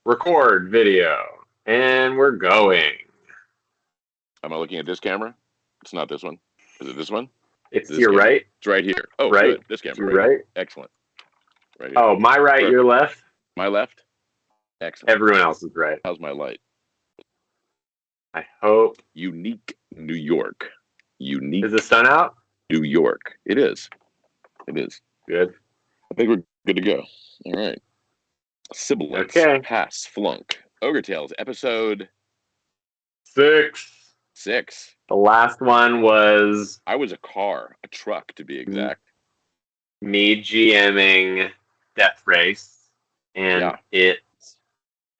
Record video. And we're going. Am I looking at this camera? It's not this one. Is it this one? It's this to your camera? right. It's right here. Oh, right. Good. This camera. To your right. Excellent. Right here. Oh, my right, Perfect. your left. My left? Excellent. Everyone else is right. How's my light? I hope. Unique New York. Unique Is the sun out? New York. It is. It is. Good. I think we're good to go. All right. Sibilance. Okay. Pass. Flunk. Ogre Tailz. Episode 6. The last one was I was a truck to be exact. me GMing Death Race. And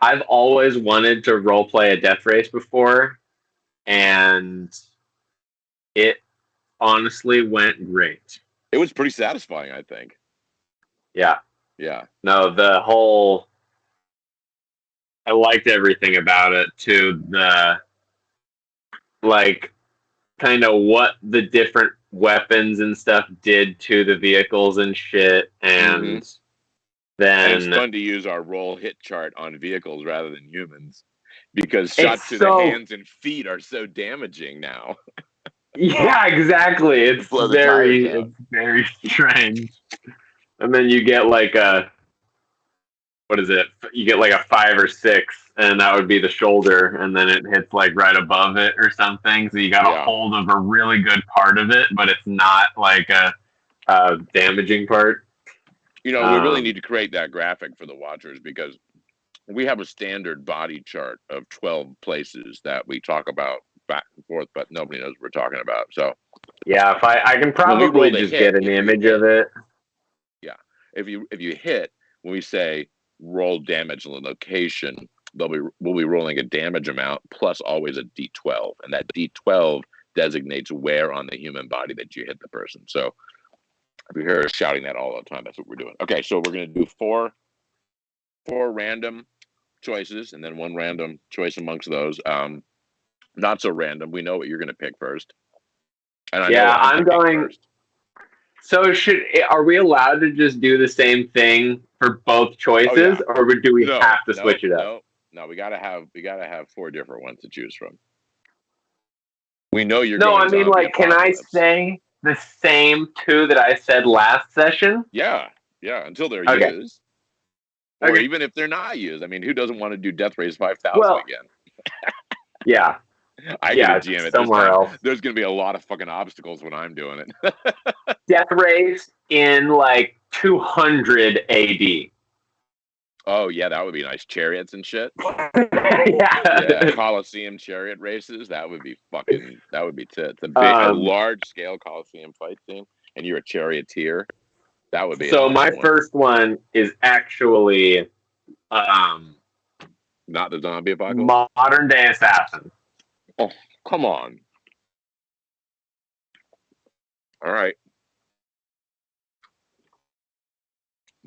I've always wanted to roleplay a Death Race before. And it honestly went great. It was pretty satisfying, I think. Yeah. Yeah. No, I liked everything about it too. Kind of what the different weapons and stuff did to the vehicles and shit. And then it's fun to use our roll hit chart on vehicles rather than humans because shots to the hands and feet are so damaging now. Yeah, exactly. It's very strange. And then you get like what is it? You get like a 5 or 6, and that would be the shoulder, and then it hits like right above it or something. So you got a hold of a really good part of it, but it's not like a damaging part. You know, we really need to create that graphic for the watchers because we have a standard body chart of 12 places that we talk about back and forth, but nobody knows what we're talking about. So yeah, if I can probably just get an image of it. Yeah, if you hit, when we say roll damage location, we'll be rolling a damage amount plus always a D12, and that D12 designates where on the human body that you hit the person. So if you hear us shouting that all the time, that's what we're doing. Okay, so we're going to do four random choices, and then one random choice amongst those. Not so random. We know what you're going to pick first. And I'm going first. So are we allowed to just do the same thing for both choices, or do we have to switch it up? No, we gotta have 4 different ones to choose from. We know you're. No, I mean, like, can I say the same 2 that I said last session? Yeah, until they're used, or even if they're not used. I mean, who doesn't want to do Death Race 5000 again? Yeah. I gotta GM it somewhere else. There's gonna be a lot of fucking obstacles when I'm doing it. Death Race in like 200 AD. Oh yeah, that would be nice. Chariots and shit. Yeah, Coliseum chariot races. That would be tits. A large scale Coliseum fight scene, and you're a charioteer. That would be. So my first one is actually not the zombie apocalypse. Modern day assassin. Oh, come on. All right.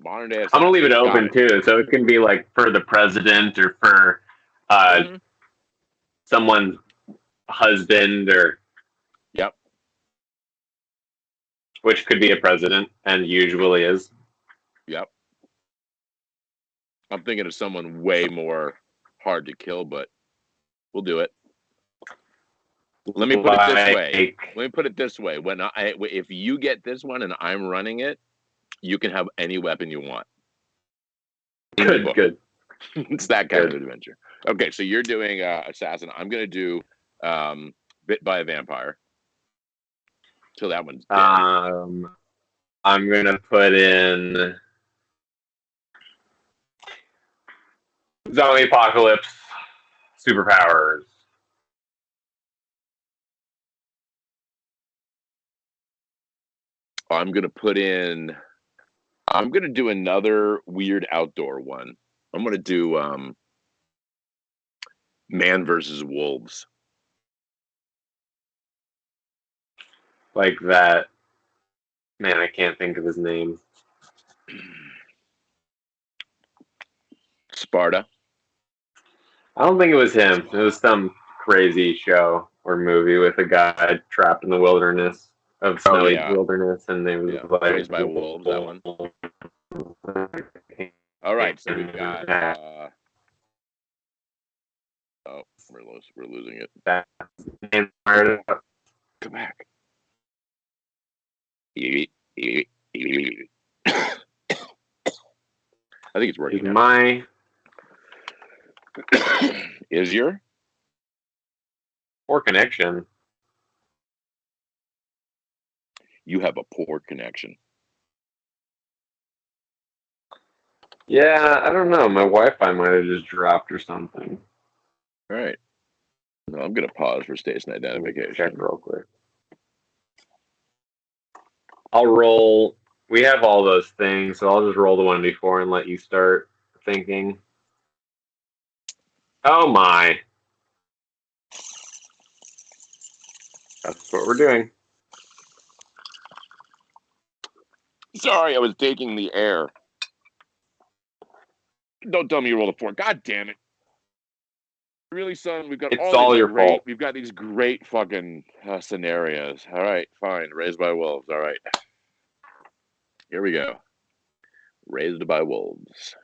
Modern day assassin. I'm going to leave it open, too, so it can be like for the president or for someone's husband or... Yep. Which could be a president, and usually is. Yep. I'm thinking of someone way more hard to kill, but we'll do it. Let me put it this way. If you get this one and I'm running it, you can have any weapon you want. Good. It's that kind of adventure. Okay, so you're doing assassin. I'm gonna do bit by a vampire. Till that one's dead. I'm gonna put in zombie apocalypse superpowers. I'm going to do another weird outdoor one. I'm going to do man versus wolves. Like that. Man, I can't think of his name. Sparta. I don't think it was him. It was some crazy show or movie with a guy trapped in the wilderness. Of snowy wilderness, and they was like raised by wolves. That one. All right, so we've got We're losing it. That's Come back. I think it's working. Is your poor connection? You have a poor connection. Yeah, I don't know. My Wi-Fi might have just dropped or something. All right. No, I'm gonna pause for station identification. Check real quick. I'll roll. We have all those things, so I'll just roll the one before and let you start thinking. Oh my. That's what we're doing. Sorry, I was taking the air. Don't tell me you rolled a 4. God damn it. Really, son? We've got all your fault. We've got these great fucking scenarios. All right, fine. Raised by wolves. All right. Here we go. Raised by wolves.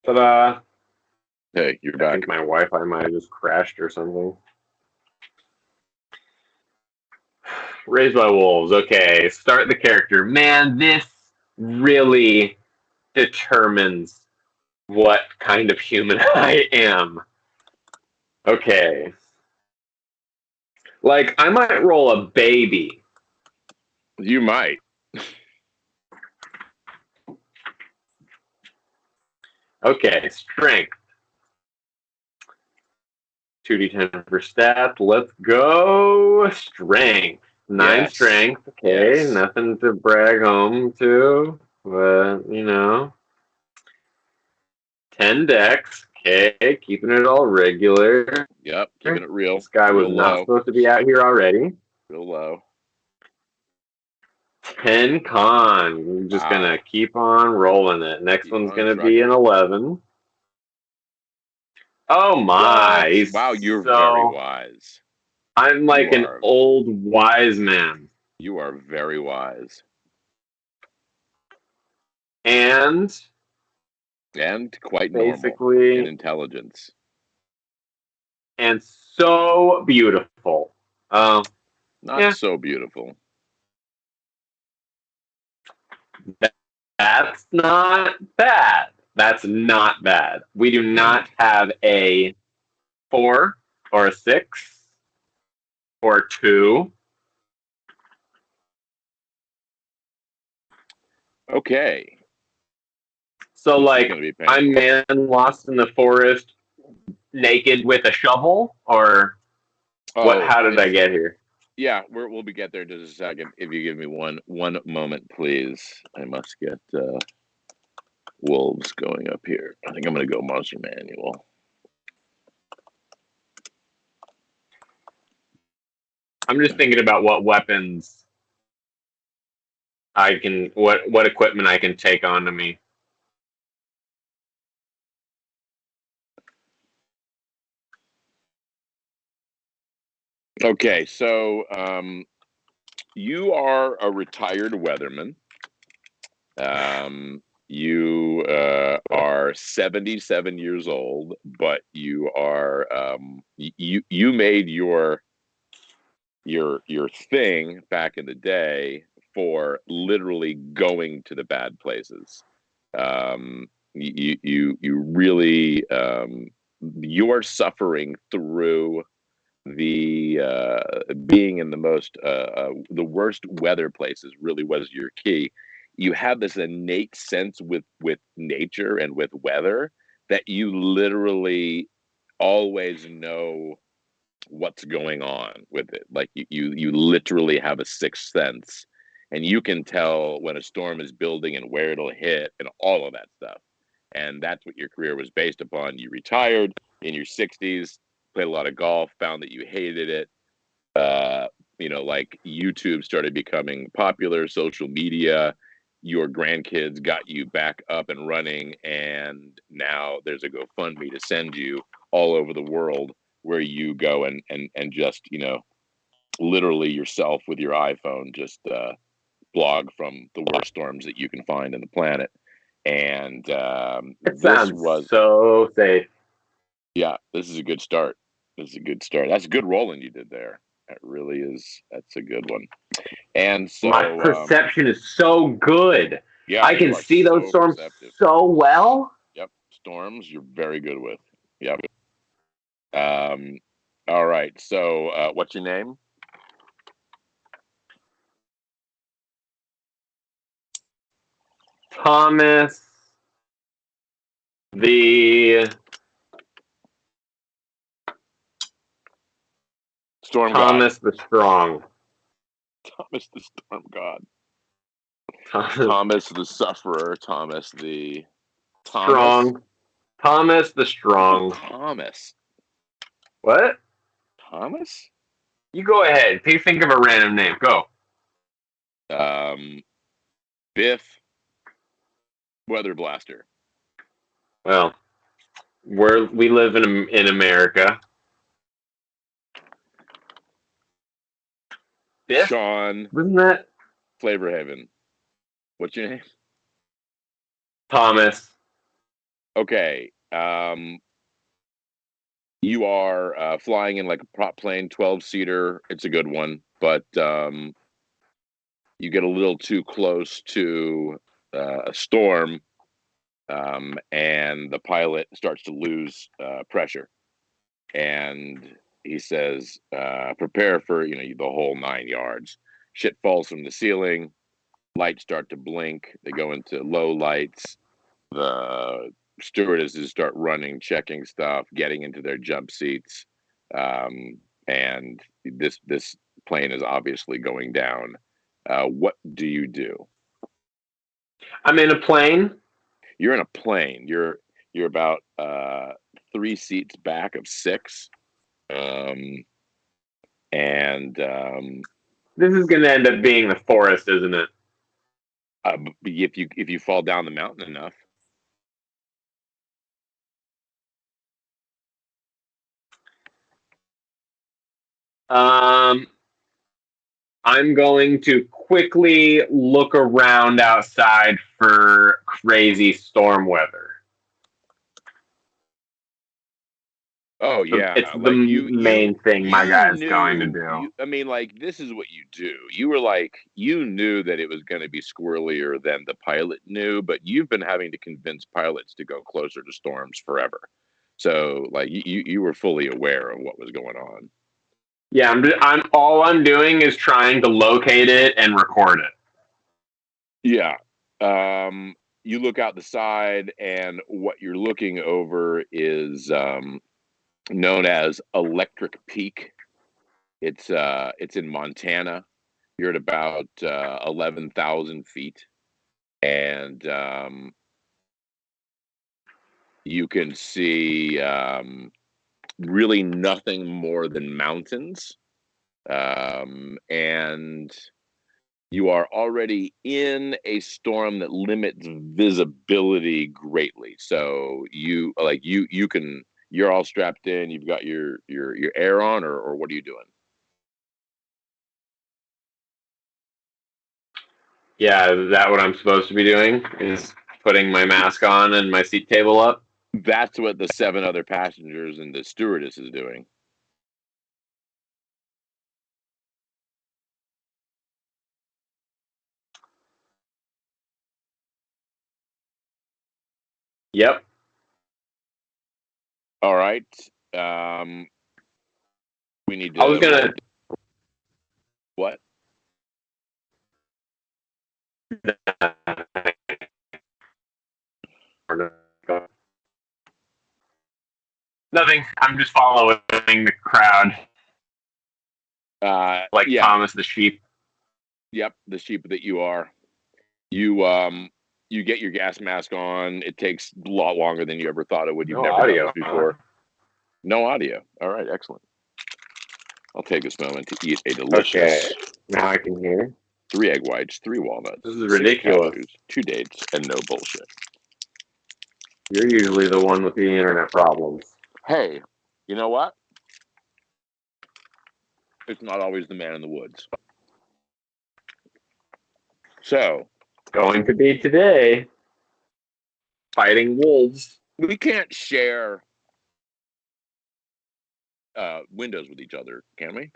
Ta-da. Hey, you're back. I think my Wi-Fi might have just crashed or something. Raised by wolves. Okay, start the character. Man, this really determines what kind of human I am. Okay. Like, I might roll a baby. You might. Okay, strength. 2d10 per stat. Let's go. Strength. 9 strength. Okay, nothing to brag home to, but, 10 dex. Okay, keeping it all regular. Yep, keeping it real. This guy was not supposed to be out here already. Real low. 10 con. We're just going to keep on rolling it. Next one's going to be an 11. Oh my! Wow, you're very wise. I'm like an old wise man. You are very wise. And quite basically normal in intelligence. And so beautiful. Not so beautiful. That's not bad. That's not bad. We do not have a 4 or a 6 or 2. Okay. So, like, I'm man lost in the forest, naked with a shovel, or what? How did I get here? Yeah, we'll get there in just a second. If you give me one moment, please. I must get wolves going up here. I think I'm going to go monster manual. I'm just thinking about what weapons I can, what equipment I can take onto me. Okay, so you are a retired weatherman. You are 77 years old, but you are you made your thing back in the day for literally going to the bad places. You really you are suffering through the being in the most the worst weather places really was your key. You have this innate sense with nature and with weather that you literally always know what's going on with it. Like you literally have a sixth sense, and you can tell when a storm is building and where it'll hit and all of that stuff. And that's what your career was based upon. You retired in your 60s, played a lot of golf, found that you hated it. Like YouTube started becoming popular, social media, your grandkids got you back up and running, and now there's a GoFundMe to send you all over the world where you go and just, literally yourself with your iPhone, just blog from the worst storms that you can find in the planet. And it sounds so safe. Yeah, this is a good start. That's a good rolling you did there. That really is. That's a good one. And so my perception is so good. Yeah, I can see those storms so well. Yep, storms you're very good with. Yep. All right. So, what's your name? Thomas the Storm Thomas God. the Strong. Thomas the Storm God. Thomas the Sufferer. Thomas the Strong. Thomas the Strong. Thomas. What? Thomas? You go ahead. Think of a random name. Go. Biff. Weather Blaster. Well, we live in America. Biff? Sean. Wasn't that Flavor Haven? What's your name? Thomas. Okay. You are flying in like a prop plane, 12-seater. It's a good one, but you get a little too close to a storm, and the pilot starts to lose pressure. And he says, prepare for, the whole 9 yards. Shit falls from the ceiling. Lights start to blink. They go into low lights. The stewardesses start running, checking stuff, getting into their jump seats. And this plane is obviously going down. What do you do? I'm in a plane. You're in a plane. You're about 3 seats back of 6. This is going to end up being the forest, isn't it? If you fall down the mountain enough. I'm going to quickly look around outside for crazy storm weather. Oh yeah, it's the main thing my guy's going to do. This is what you do. You were you knew that it was going to be squirrelier than the pilot knew, but you've been having to convince pilots to go closer to storms forever. So you were fully aware of what was going on. Yeah, all I'm doing is trying to locate it and record it. Yeah. You look out the side, and what you're looking over is known as Electric Peak. It's in Montana. You're at about 11,000 feet, and you can see really nothing more than mountains, and you are already in a storm that limits visibility greatly. So you're all strapped in. You've got your air on, or what are you doing? Yeah, is that what I'm supposed to be doing? Is putting my mask on and my seat table up? That's what the 7 other passengers and the stewardess is doing. Yep. All right. We need to. I was gonna. What? Nothing. I'm just following the crowd. Yeah. Thomas the sheep. Yep, the sheep that you are. You get your gas mask on. It takes a lot longer than you ever thought it would. You've never done this before. No audio. All right, excellent. I'll take this moment to eat a delicious. Okay, now I can hear. 3 egg whites, 3 walnuts. This is ridiculous. 6 cashews, 2 dates, and no bullshit. You're usually the one with the internet problems. hey, you know what? It's not always the man in the woods. So, going to be today fighting wolves. We can't share windows with each other, can we?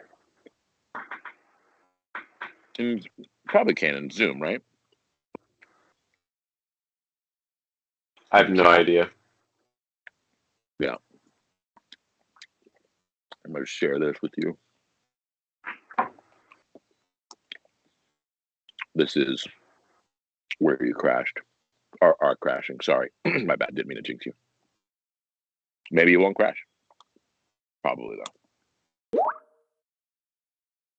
And probably can in Zoom, right? I have no idea. Yeah. I'm going to share this with you. This is where you crashed. Or are crashing. Sorry. My bad. Didn't mean to jinx you. Maybe you won't crash. Probably, though.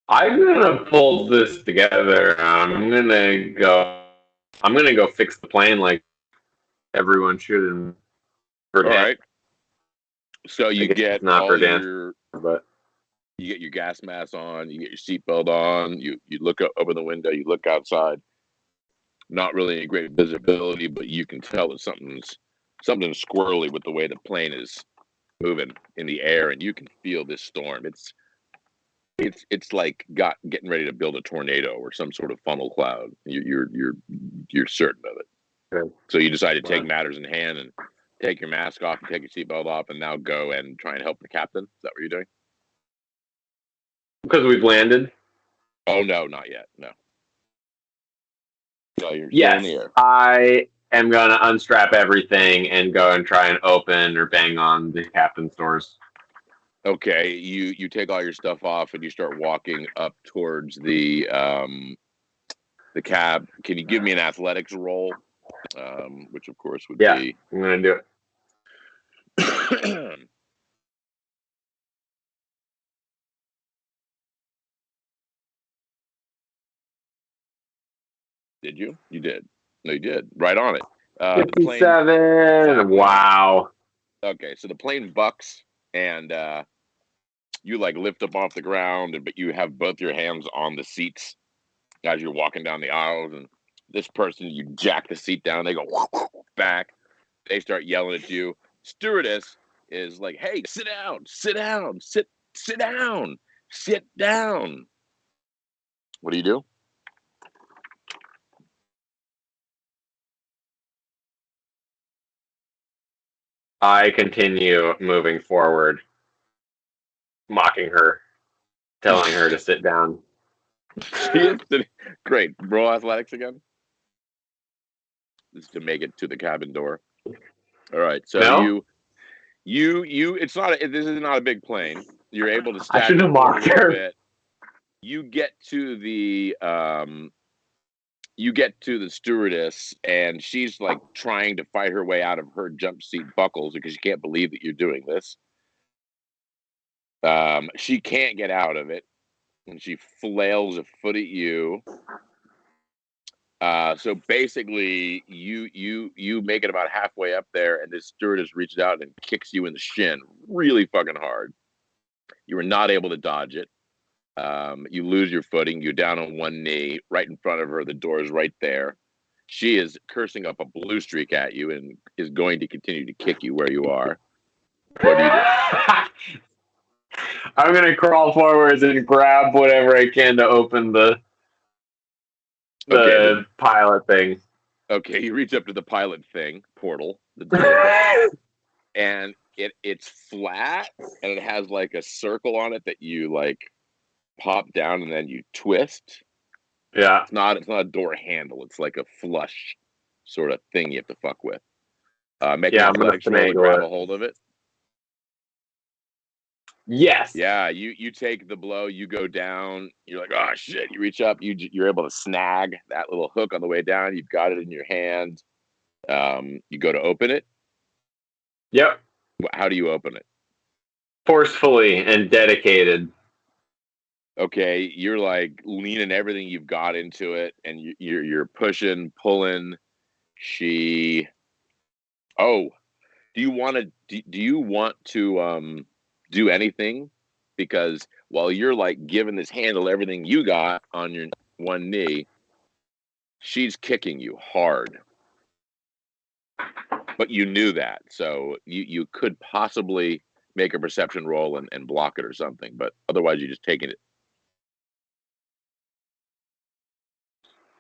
I'm gonna pull this together. I'm gonna go fix the plane like everyone should in All right. So you get not all for dance, your, but you get your gas mask on, you get your seatbelt on, you look up over the window, you look outside. Not really any great visibility, but you can tell that something's squirrely with the way the plane is moving in the air, and you can feel this storm. It's like getting ready to build a tornado or some sort of funnel cloud. You're certain of it. okay. So you decide to take matters in hand and take your mask off and take your seatbelt off, and now go and try and help the captain. Is that what you're doing? Because we've landed. Oh no, not yet. No. So you're Yes, still in the air. I am gonna unstrap everything and go and try and open or bang on the captain's doors. Okay, you take all your stuff off and you start walking up towards the cab. Can you give me an athletics roll? Which of course would be. I'm gonna do it. Did you? You did. No, you did. Right on it. 57. Wow. Okay, so the plane bucks and you like lift up off the ground, but you have both your hands on the seats as you're walking down the aisles. And this person, you jack the seat down, they go back. They start yelling at you. Stewardess is like, "Hey, sit down, sit down, sit down, sit down." What do you do? I continue moving forward, mocking her, telling her to sit down. Great. Roll athletics again. This is to make it to the cabin door. All right. So No? it's not. This is not a big plane. You're able to stack. I should have mocked her. Bit. You get to the stewardess, and she's like trying to fight her way out of her jump seat buckles because she can't believe that you're doing this. She can't get out of it, and she flails a foot at you. So basically, you make it about halfway up there, and this stewardess reaches out and kicks you in the shin really fucking hard. You were not able to dodge it. You lose your footing. You're down on one knee, right in front of her. The door is right there. She is cursing up a blue streak at you and is going to continue to kick you where you are. What do you do? I'm going to crawl forwards and grab whatever I can to open the pilot thing. Okay, you reach up to the pilot thing, portal, the door, and it's flat, and it has like a circle on it that you like pop down and then you twist. Yeah. It's not a door handle. It's like a flush sort of thing you have to fuck with. Make an athletics roll to grab a hold of it. Yes. Yeah, you take the blow, you go down, you're like, oh shit, you reach up, you're able to snag that little hook on the way down, you've got it in your hand. You go to open it. Yep. How do you open it? Forcefully and dedicated. Okay, you're like leaning everything you've got into it, and you're pushing, pulling. Do you want to do anything? Because while you're like giving this handle everything you got on your one knee, she's kicking you hard. But you knew that, so you could possibly make a perception roll and block it or something. But otherwise, you're just taking it.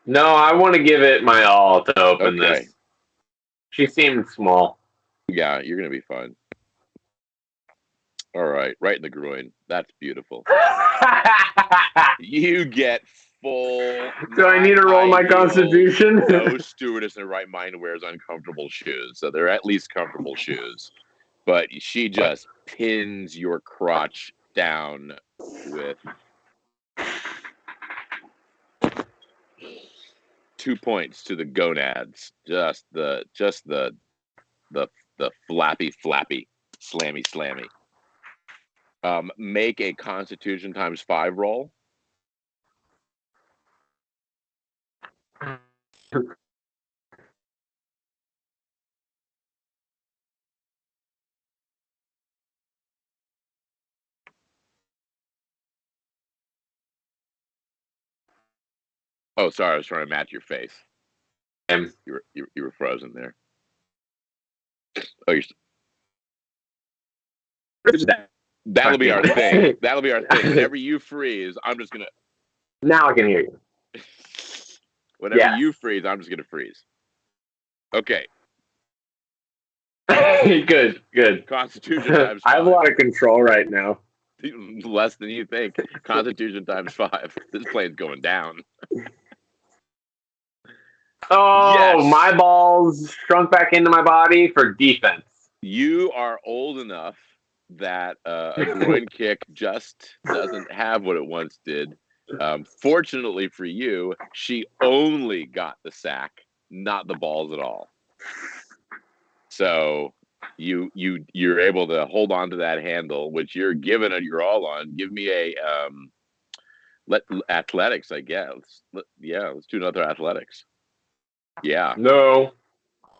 No, I want to give it my all to open this. She seemed small. Yeah, you're going to be fine. All right, right in the groin. That's beautiful. You get full. Do I need to roll my constitution? No stewardess in her right mind wears uncomfortable shoes, so they're at least comfortable shoes. But she just pins your crotch down with 2 points to the gonads. Just the flappy, slammy. Make a Constitution ×5 roll. Oh, sorry, I was trying to match your face. You were frozen there. Oh, that'll be our thing. That'll be our thing. Whenever you freeze, I'm just gonna. Now I can hear you. Whenever you freeze, I'm just gonna freeze. Okay. Good. Constitution ×5. I have a lot of control right now. Less than you think. Constitution ×5. This plane's going down. Oh, yes. My balls shrunk back into my body for defense. You are old enough that a groin kick just doesn't have what it once did. Fortunately for you, she only got the sack, not the balls at all. So you're able to hold on to that handle, which you're giving it your all on. Give me a athletics, I guess. Let's do another athletics. Yeah. No.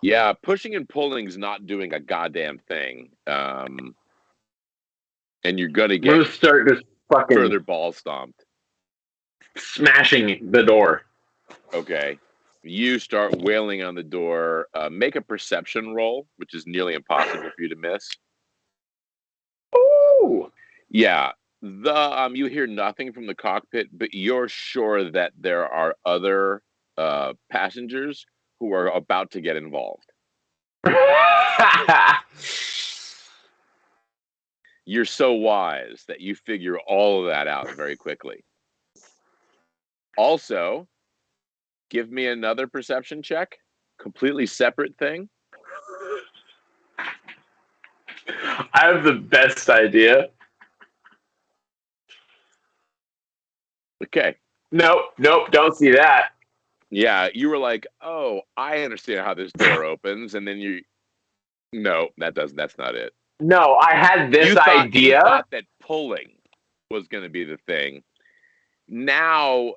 Yeah, pushing and pulling is not doing a goddamn thing. And you're gonna get start just fucking further ball stomped. Smashing the door. Okay. You start wailing on the door. Make a perception roll, which is nearly impossible for you to miss. Ooh. Yeah. You hear nothing from the cockpit, but you're sure that there are other passengers who are about to get involved. You're so wise that you figure all of that out very quickly. Also, give me another perception check. Completely separate thing. I have the best idea. Okay. Nope, don't see that. Yeah, you were like, oh, I understand how this door opens, and then no, that's not it. No, I had this idea. You thought that pulling was going to be the thing. Now,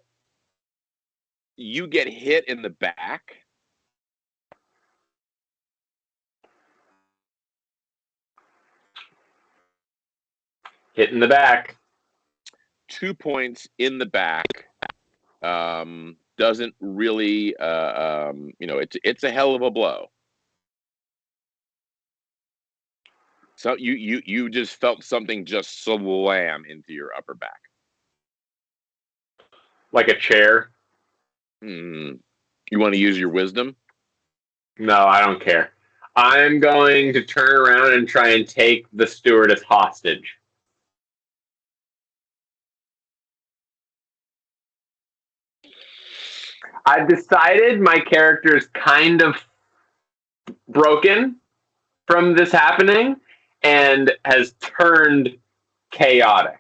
you get hit in the back. Hit in the back. 2 points in the back. Doesn't really, it's a hell of a blow. So you just felt something just slam into your upper back. Like a chair? You want to use your wisdom? No, I don't care. I'm going to turn around and try and take the stewardess hostage. I've decided my character is kind of broken from this happening and has turned chaotic.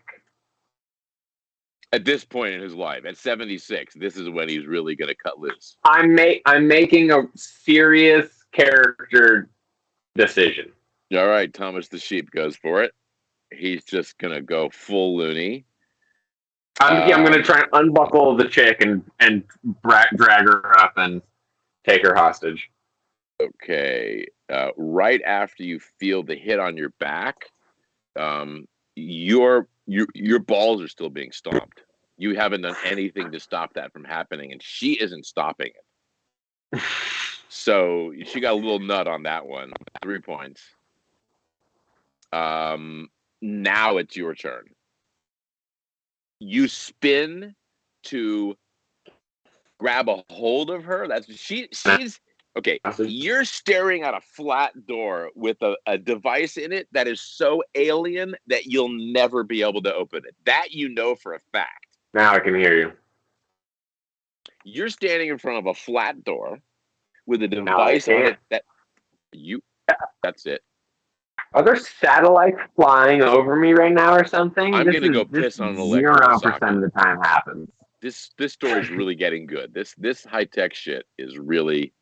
At this point in his life, at 76, this is when he's really going to cut loose. I'm making a serious character decision. All right, Thomas the Sheep goes for it. He's just going to go full loony. I'm going to try and unbuckle the chick and drag her up and take her hostage. Okay. Right after you feel the hit on your back, your balls are still being stomped. You haven't done anything to stop that from happening, and she isn't stopping it. So she got a little nut on that one. 3 points. Now it's your turn. You spin to grab a hold of her. She's okay. You're staring at a flat door with a device in it that is so alien that you'll never be able to open it. That you know for a fact. Now I can hear you. You're standing in front of a flat door with a device on it that's it. Are there satellites flying over me right now or something? I'm going to go piss on an electrical 0% of the time happens. This story is really getting good. This high-tech shit is really...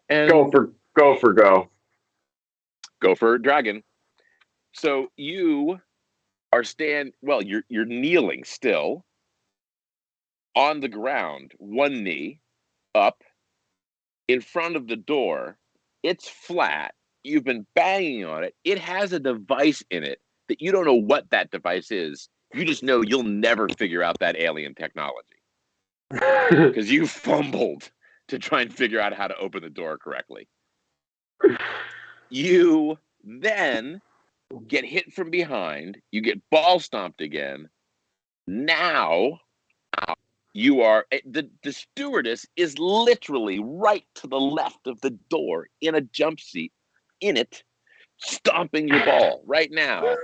And go for dragon. So you are you're kneeling still on the ground, one knee up in front of the door. It's flat. You've been banging on it. It has a device in it that you don't know what that device is. You just know you'll never figure out that alien technology because you fumbled to try and figure out how to open the door correctly. You then get hit from behind. You get ball stomped again. Now you are the stewardess is literally right to the left of the door in a jump seat, in it, stomping your ball right now.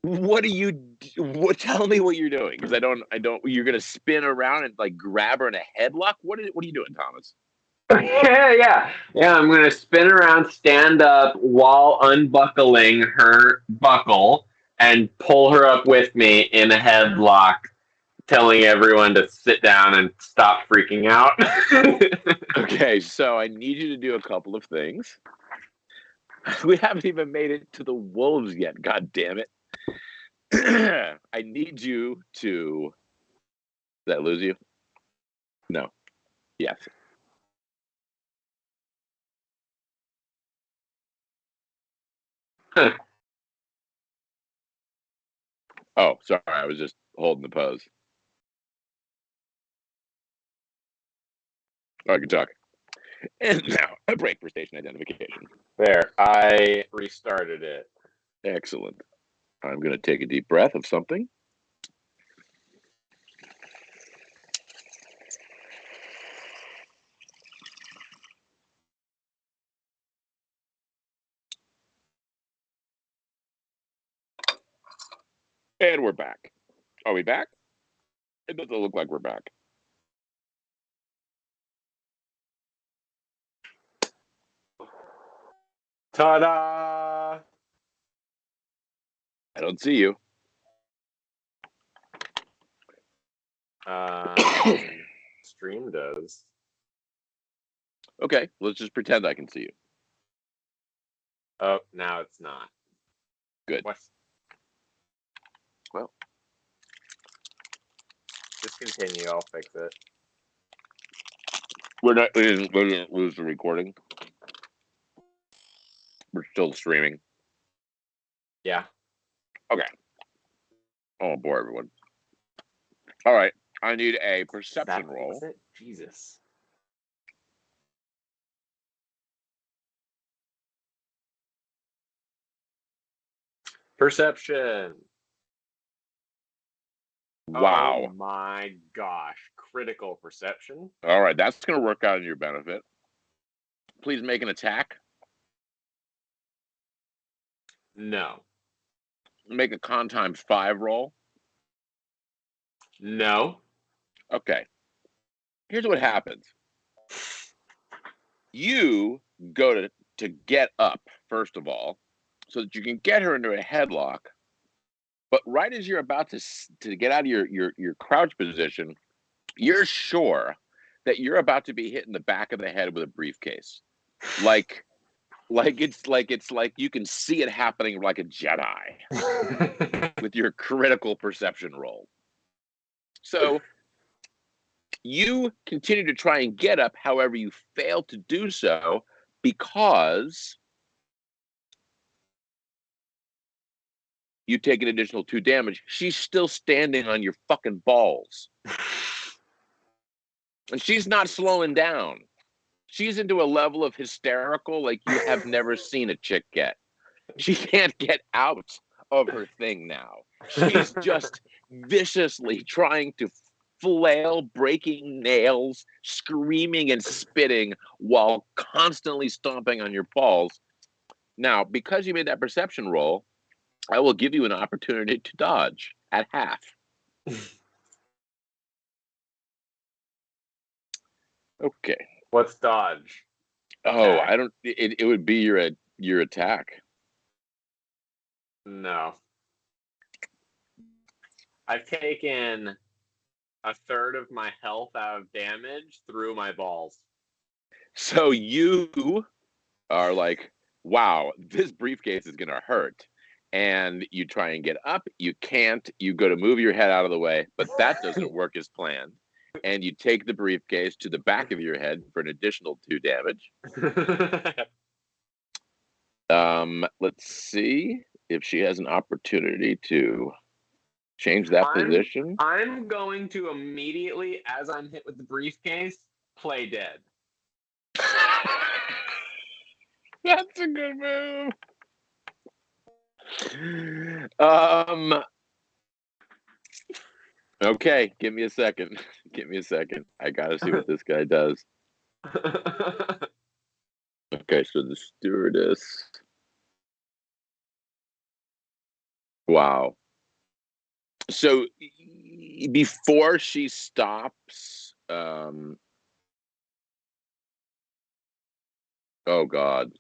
What are you? Tell me what you're doing, because I don't. You're gonna spin around and like grab her in a headlock. What are you doing, Thomas? Yeah. I'm gonna spin around, stand up while unbuckling her buckle, and pull her up with me in a headlock, telling everyone to sit down and stop freaking out. Okay, so I need you to do a couple of things. We haven't even made it to the wolves yet. God damn it! I need you to... Did I lose you? No. Yes. Oh, sorry. I was just holding the pose. I can talk. And now, a break for station identification. There. I restarted it. Excellent. I'm going to take a deep breath of something. And we're back. Are we back? It doesn't look like we're back. Ta-da! I don't see you. Stream does. Okay, let's just pretend I can see you. Oh, now it's not. Good. What? Well, just continue. I'll fix it. We didn't lose the recording. We're still streaming. Yeah. Okay. Oh boy, everyone. All right. I need a perception roll. Jesus. Perception. Wow. Oh my gosh. Critical perception. All right. That's going to work out in your benefit. Please make an attack. No. Make a con times 5 roll. No. Okay. Here's what happens. You go to get up, first of all, so that you can get her into a headlock. But right as you're about to get out of your crouch position, you're sure that you're about to be hit in the back of the head with a briefcase. Like it's like you can see it happening like a Jedi with your critical perception roll. So you continue to try and get up, however, you fail to do so because you take an additional 2 damage. She's still standing on your fucking balls. And she's not slowing down. she's into a level of hysterical like you have never seen a chick get. She can't get out of her thing now. She's just viciously trying to flail, breaking nails, screaming and spitting while constantly stomping on your balls. Now, because you made that perception roll, I will give you an opportunity to dodge at half. Okay. What's dodge? Oh, I don't. It would be your attack. No. I've taken a third of my health out of damage through my balls. So you are like, wow, this briefcase is gonna hurt. And you try and get up, you can't, you go to move your head out of the way, but that doesn't work as planned. And you take the briefcase to the back of your head for an additional 2 damage. Let's see if she has an opportunity to change that position. I'm going to immediately, as I'm hit with the briefcase, play dead. That's a good move. Okay, give me a second. Give me a second. I gotta see what this guy does. Okay, so the stewardess. Wow. So before she stops, oh God.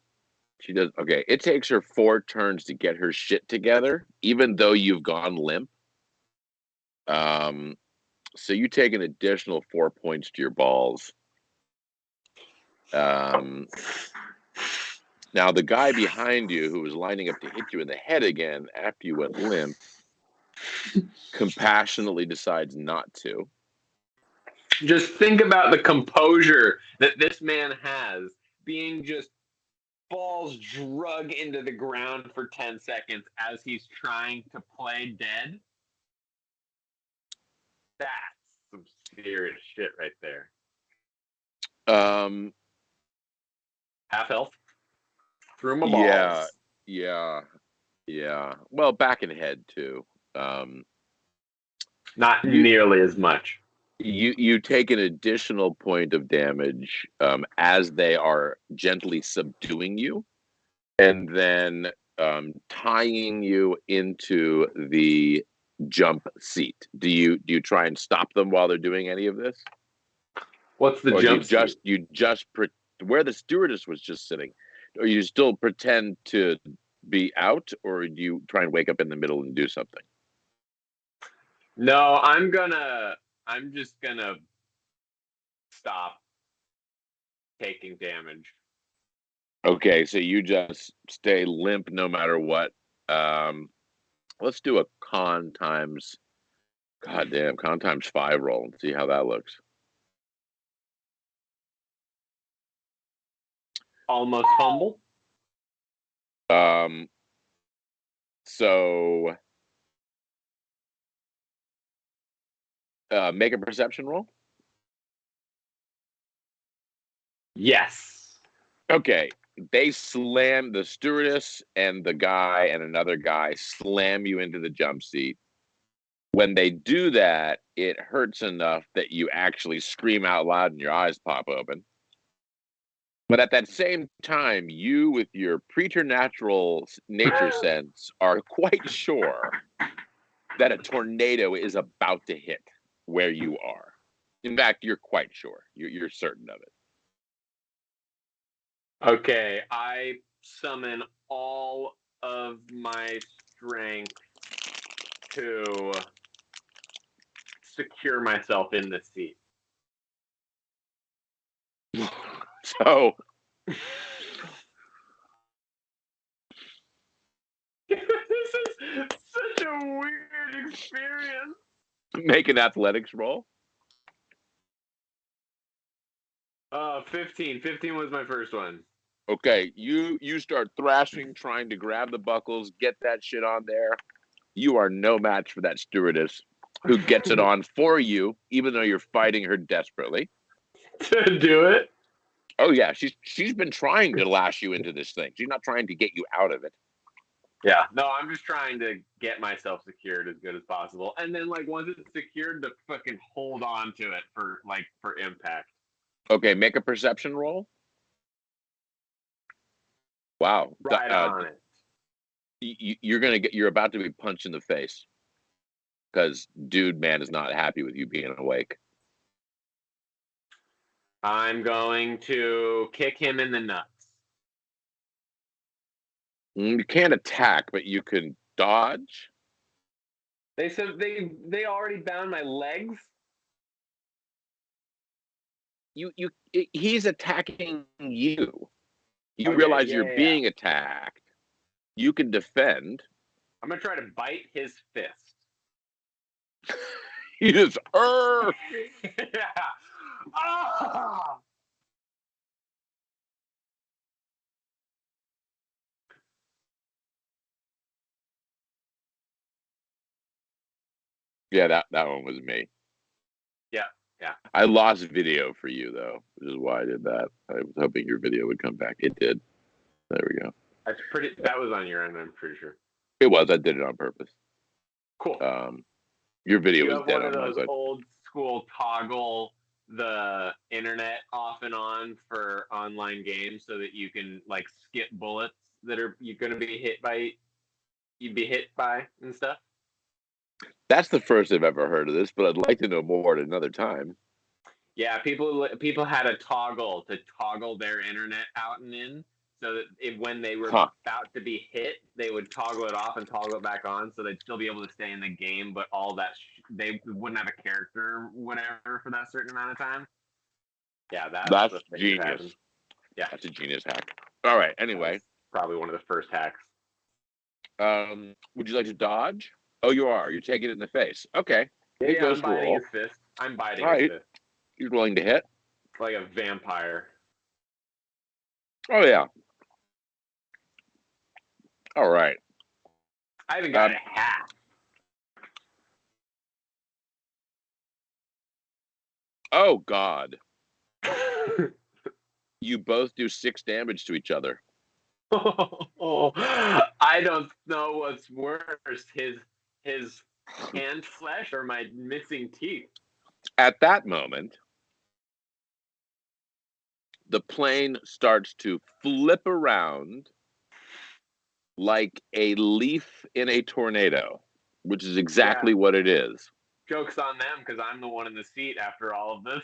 She does. Okay, it takes her 4 turns to get her shit together, even though you've gone limp. So you take an additional 4 points to your balls. Now the guy behind you who was lining up to hit you in the head again after you went limp compassionately decides not to. Just think about the composure that this man has, being just balls drug into the ground for 10 seconds as he's trying to play dead. That's some serious shit right there. Half health. Through my balls. Yeah. Well, back and head too. Not nearly as much. You take an additional point of damage as they are gently subduing you, and then tying you into the jump seat. Do you try and stop them while they're doing any of this? What's the jump seat? You just where the stewardess was just sitting, or you still pretend to be out, or do you try and wake up in the middle and do something? No, I'm just gonna stop taking damage. Okay, so you just stay limp no matter what. Let's do a con times 5 roll and see how that looks. Almost fumble. So make a perception roll. Yes. Okay. They slam the stewardess and the guy and another guy slam you into the jump seat. When they do that, it hurts enough that you actually scream out loud and your eyes pop open. But at that same time, you, with your preternatural nature sense, are quite sure that a tornado is about to hit where you are. In fact, you're quite sure. You're certain of it. Okay, I summon all of my strength to secure myself in the seat. So this is such a weird experience. Make an athletics roll. 15. 15 was my first one. Okay, you start thrashing, trying to grab the buckles, get that shit on there. You are no match for that stewardess who gets it on for you, even though you're fighting her desperately. To do it? Oh yeah, she's been trying to lash you into this thing. She's not trying to get you out of it. Yeah. No, I'm just trying to get myself secured as good as possible, and then like once it's secured, to fucking hold on to it for impact. Okay, make a perception roll. Wow. Right on it. You're about to be punched in the face because dude man is not happy with you being awake. I'm going to kick him in the nuts. You can't attack, but you can dodge. They said they already bound my legs. He's attacking you. You Okay, realize yeah, you're yeah, being attacked. You can defend. I'm gonna try to bite his fist. You just Yeah. Ah! Yeah, that one was me. Yeah, yeah. I lost video for you though, which is why I did that. I was hoping your video would come back. It did. There we go. That was on your end, I'm pretty sure. It was. I did it on purpose. Cool. Your video you was have dead one of on those my side. old school toggle the internet off and on for online games so that you can like skip bullets that are you're gonna be hit by and stuff. That's the first I've ever heard of this, but I'd like to know more at another time. Yeah, people had a toggle to toggle their internet out and in, so that when they were about to be hit, they would toggle it off and toggle it back on, so they'd still be able to stay in the game, but all that they wouldn't have a character, or whatever, for that certain amount of time. Yeah, that's genius. Yeah, that's a genius hack. All right. Anyway, probably one of the first hacks. Would you like to dodge? Oh, you are. You're taking it in the face. Okay. Yeah, I'm biting his fist. I'm biting his fist. You're willing to hit? Like a vampire. Oh, yeah. All right. I haven't got a half. Oh, God. You both do 6 damage to each other. Oh, I don't know what's worse, his hand flesh or my missing teeth. At that moment, the plane starts to flip around like a leaf in a tornado, which is exactly what it is. Joke's on them because I'm the one in the seat after all of this.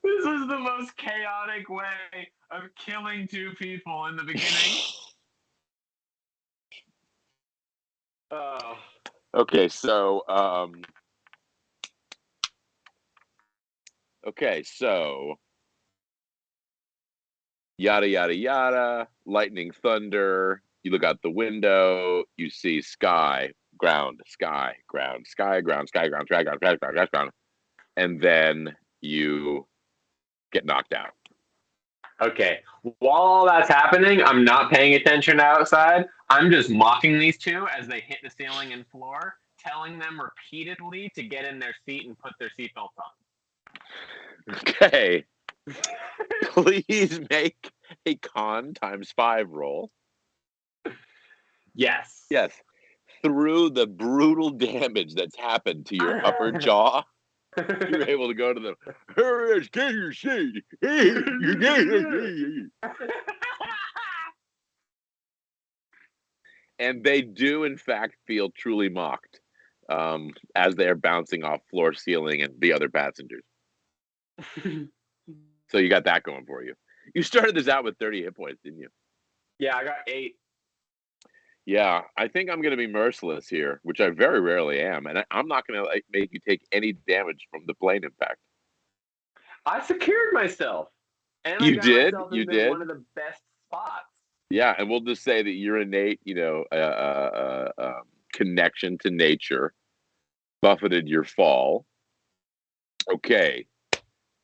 This is the most chaotic way of killing 2 people in the beginning. Oh. Okay, so yada yada yada, lightning, thunder. You look out the window, you see sky, ground, sky, ground, sky, ground, sky, ground, sky, ground, sky, ground, sky, ground, and then you get knocked out. Okay, while all that's happening, I'm not paying attention outside. I'm just mocking these 2 as they hit the ceiling and floor, telling them repeatedly to get in their seat and put their seatbelts on. Okay. Please make a con ×5 roll. Yes. Yes. Through the brutal damage that's happened to your upper jaw, you're able to go to them. Hurry, get your seat. And they do, in fact, feel truly mocked as they are bouncing off floor, ceiling, and the other passengers. So you got that going for you. You started this out with 30 hit points, didn't you? Yeah, I got 8. Yeah, I think I'm going to be merciless here, which I very rarely am, and I'm not going to make you take any damage from the plane impact. I secured myself, and you I got did. myself You into did one of the best spots. Yeah, and we'll just say that your innate, connection to nature buffeted your fall. Okay.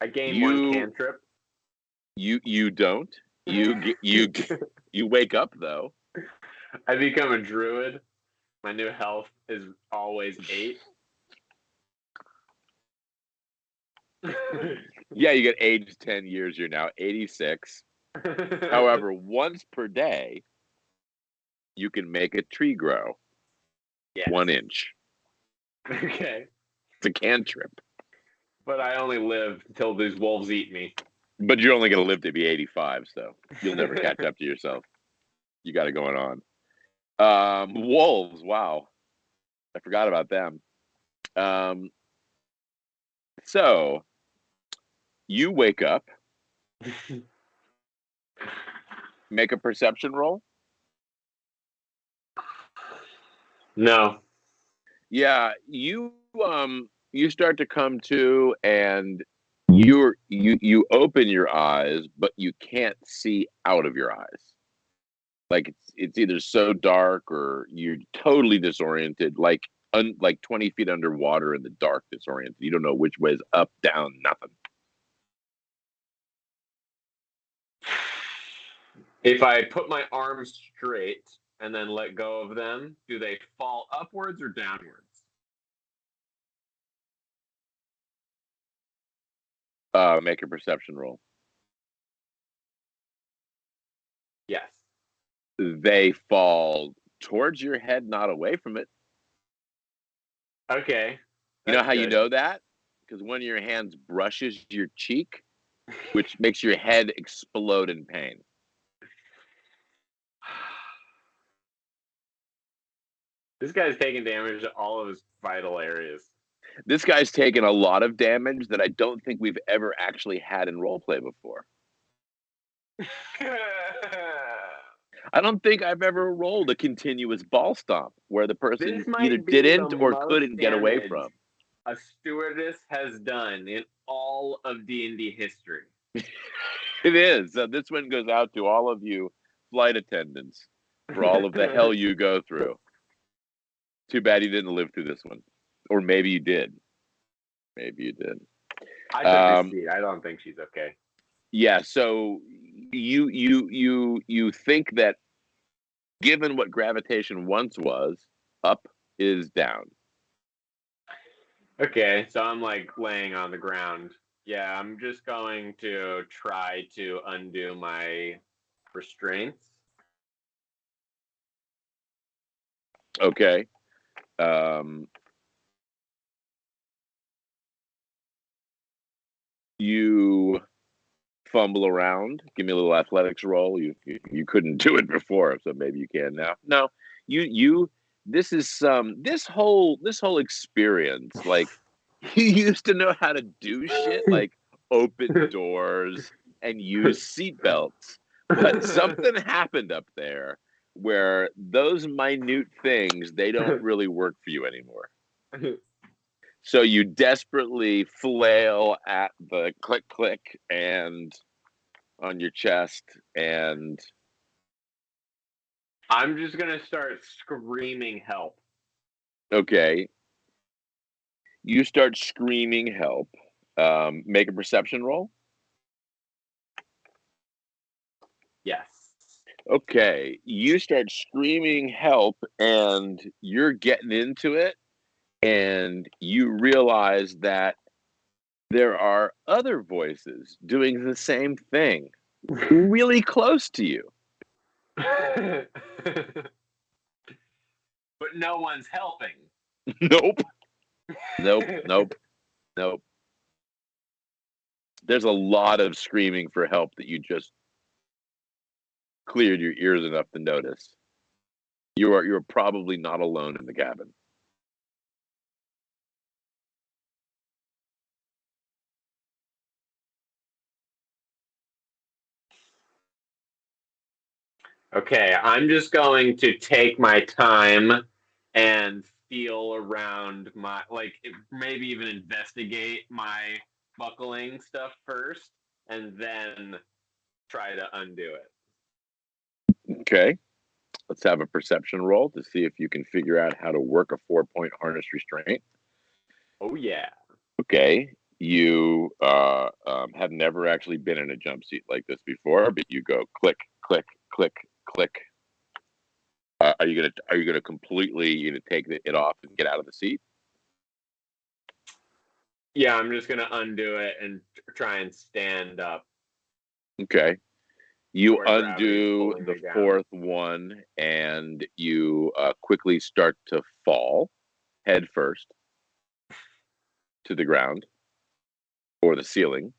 I gained 1 cantrip. You don't. You wake up though. I become a druid. My new health is always 8. Yeah, you get aged 10 years. You're now 86. However, once per day, you can make a tree grow 1 inch. Okay. It's a cantrip. But I only live until these wolves eat me. But you're only going to live to be 85, so you'll never catch up to yourself. You got it going on. Wolves, wow. I forgot about them. So you wake up, make a perception roll. No. Yeah, you start to come to, and you open your eyes, but you can't see out of your eyes. Like it's either so dark or you're totally disoriented, like 20 feet underwater in the dark, disoriented. You don't know which way is up, down, nothing. If I put my arms straight and then let go of them, do they fall upwards or downwards? Make a perception roll. Yes. They fall towards your head, not away from it. Okay. You know how you know that? Because one of your hands brushes your cheek, which makes your head explode in pain. This guy's taking damage to all of his vital areas. This guy's taken a lot of damage that I don't think we've ever actually had in roleplay before. I don't think I've ever rolled a continuous ball stomp where the person either didn't or couldn't get away from. A stewardess has done in all of D&D history. It is. This one goes out to all of you flight attendants for all of the hell you go through. Too bad you didn't live through this one. Or maybe you did. Maybe you did. I took the seat. I don't think she's okay. Yeah, so you think that given what gravitation once was, up is down. Okay, so I'm like laying on the ground. Yeah, I'm just going to try to undo my restraints. Okay. You fumble around. Give me a little athletics roll. You couldn't do it before, so maybe you can now. No, you. This is this whole experience. Like you used to know how to do shit, like open doors and use seatbelts, but something happened up there where those minute things, they don't really work for you anymore. So you desperately flail at the click click and on your chest, and I'm just gonna start screaming help. Okay. You start screaming help. Make a perception roll. Yes. Okay. You start screaming help and you're getting into it, and you realize that there are other voices doing the same thing really close to you. But no one's helping. Nope. Nope. There's a lot of screaming for help that you just cleared your ears enough to notice. You're probably not alone in the cabin. Okay, I'm just going to take my time and feel around my, maybe even investigate my buckling stuff first, and then try to undo it. Okay. Let's have a perception roll to see if you can figure out how to work a 4-point harness restraint. Oh, yeah. Okay. You have never actually been in a jump seat like this before, but you go click, click, click, click. Are you gonna completely take it off and get out of the seat? Yeah, I'm just gonna undo it and try and stand up. Okay. You undo the fourth one, and you quickly start to fall head first to the ground or the ceiling.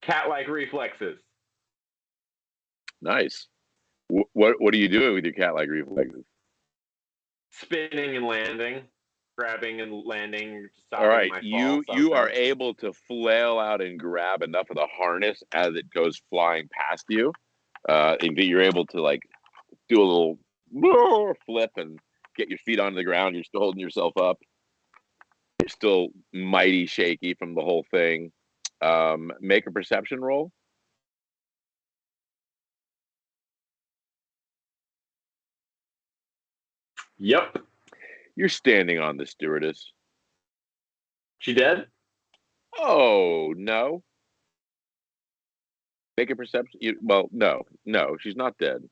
Cat-like reflexes. Nice. What are you doing with your cat-like reflexes? Spinning and landing, grabbing and landing. All right, you are able to flail out and grab enough of the harness as it goes flying past you. You're able to like do a little flip and get your feet onto the ground. You're still holding yourself up. You're still mighty shaky from the whole thing. Make a perception roll. Yep. You're standing on the stewardess. She dead? Oh, no. Make a perception. No, she's not dead.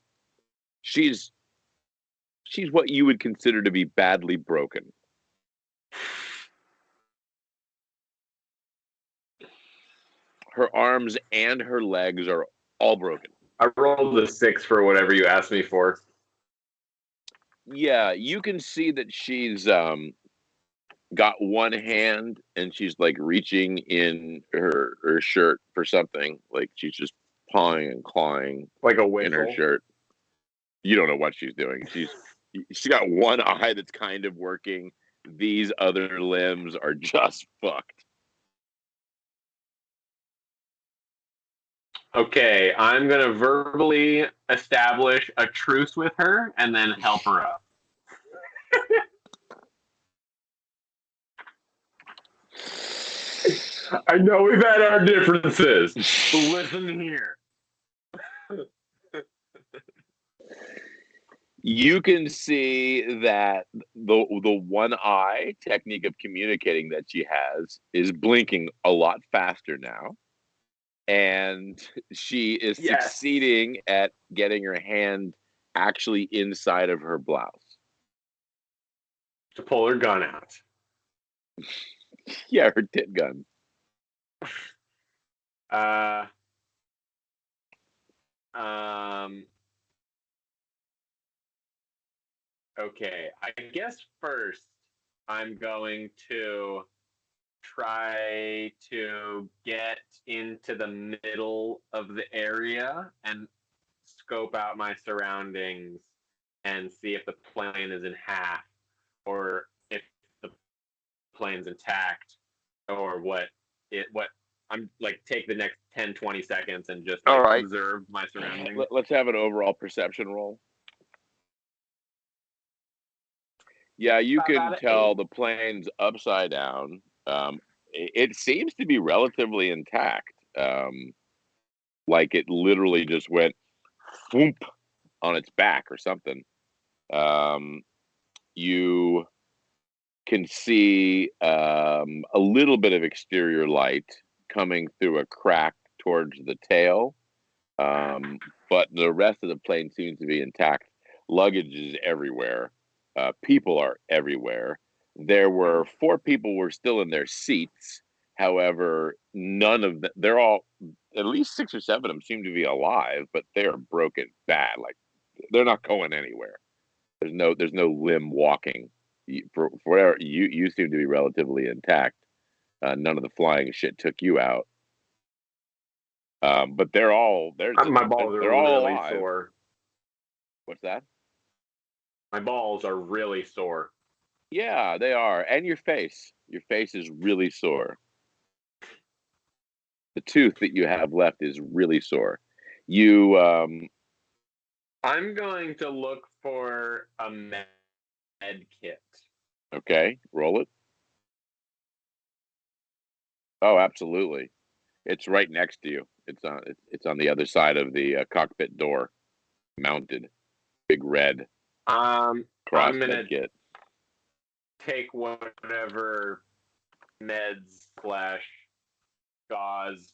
She's what you would consider to be badly broken. Her arms and her legs are all broken. I rolled a 6 for whatever you asked me for. Yeah, you can see that she's got one hand and she's like reaching in her shirt for something. Like she's just pawing and clawing like a in her shirt. You don't know what she's doing. She's got one eye that's kind of working. These other limbs are just fucked. Okay, I'm going to verbally establish a truce with her and then help her up. I know we've had our differences, but listen here. You can see that the one eye technique of communicating that she has is blinking a lot faster now. And she is succeeding at getting her hand actually inside of her blouse. To pull her gun out. Yeah, her tit gun. Okay, I guess first I'm going to try to get into the middle of the area and scope out my surroundings and see if the plane is in half or if the plane's intact or what I'm like take the next 10-20 seconds and just observe my surroundings. Let's have an overall perception roll. Yeah, you can tell the plane's upside down. It seems to be relatively intact. Like it literally just went whoop on its back or something. You can see a little bit of exterior light coming through a crack towards the tail. But the rest of the plane seems to be intact. Luggage is everywhere. People are everywhere. There were 4 people were still in their seats. However, none of them, they're all, at least 6 or 7 of them seem to be alive, but they're broken bad. Like they're not going anywhere. There's no limb walking. For whatever, you seem to be relatively intact. None of the flying shit took you out. But they're all my balls are all really alive. sore. What's that? My balls are really sore. Yeah, they are. And your face. Your face is really sore. The tooth that you have left is really sore. I'm going to look for a med kit. Okay, roll it. Oh, absolutely. It's right next to you. It's on the other side of the cockpit door, mounted. Big red I'm gonna kit. take whatever meds / gauze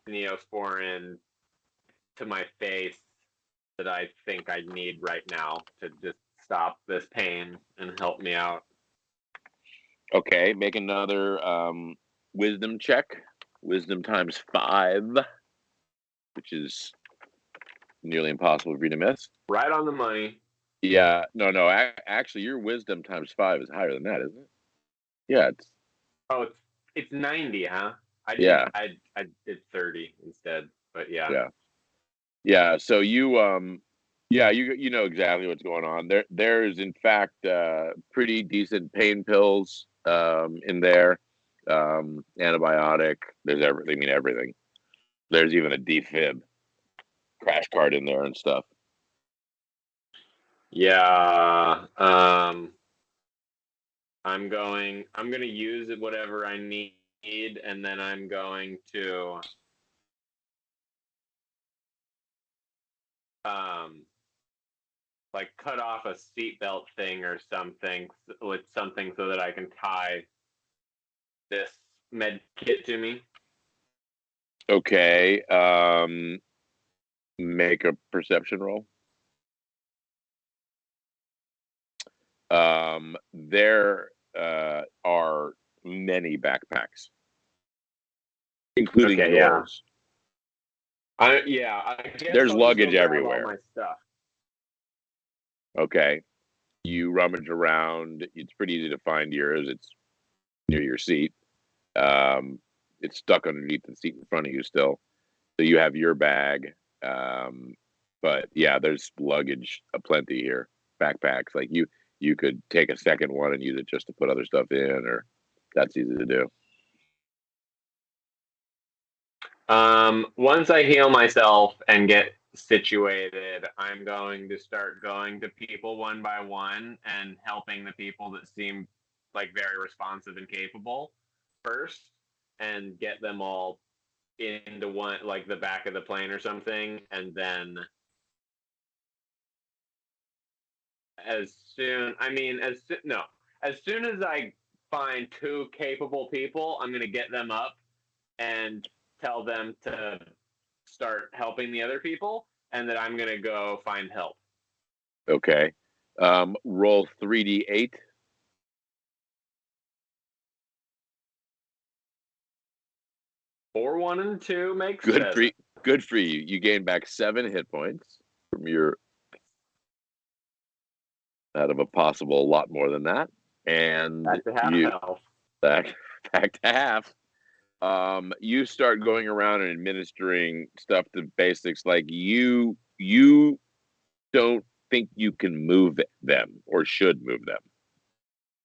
Neosporin to my face that I think I need right now to just stop this pain and help me out. Okay, make another wisdom check. Wisdom times 5, which is nearly impossible for you to miss. Right on the money. Yeah, no. Actually, your wisdom times 5 is higher than that, isn't it? Yeah, it's 90, huh? I did 30 instead, but yeah. So you you know exactly what's going on. There's in fact pretty decent pain pills in there, antibiotic. There's everything. There's even a defib crash cart in there and stuff. Yeah. I'm gonna use whatever I need, and then I'm going to like cut off a seatbelt thing or something with something so that I can tie this med kit to me. Okay. Make a perception roll. There are many backpacks, including yours. I guess there's I'll luggage just go grab everywhere. all my stuff. Okay. You rummage around. It's pretty easy to find yours. It's near your seat. It's stuck underneath the seat in front of you still. So you have your bag. But yeah, there's luggage aplenty here. Backpacks. Like you could take a second one and use it just to put other stuff in, or that's easy to do. Once I heal myself and get situated, I'm going to start going to people one by one and helping the people that seem like very responsive and capable first, and get them all into one, like the back of the plane or something, and then as soon as I find 2 capable people, I'm going to get them up and tell them to start helping the other people, and that I'm going to go find help. Okay. Roll 3d8. 4, 1, and 2 makes good 7. Good for you. You gain back 7 hit points from your out of a possible lot more than that, and back to half health. Back to half. You start going around and administering stuff to basics, like you don't think you can move them or should move them.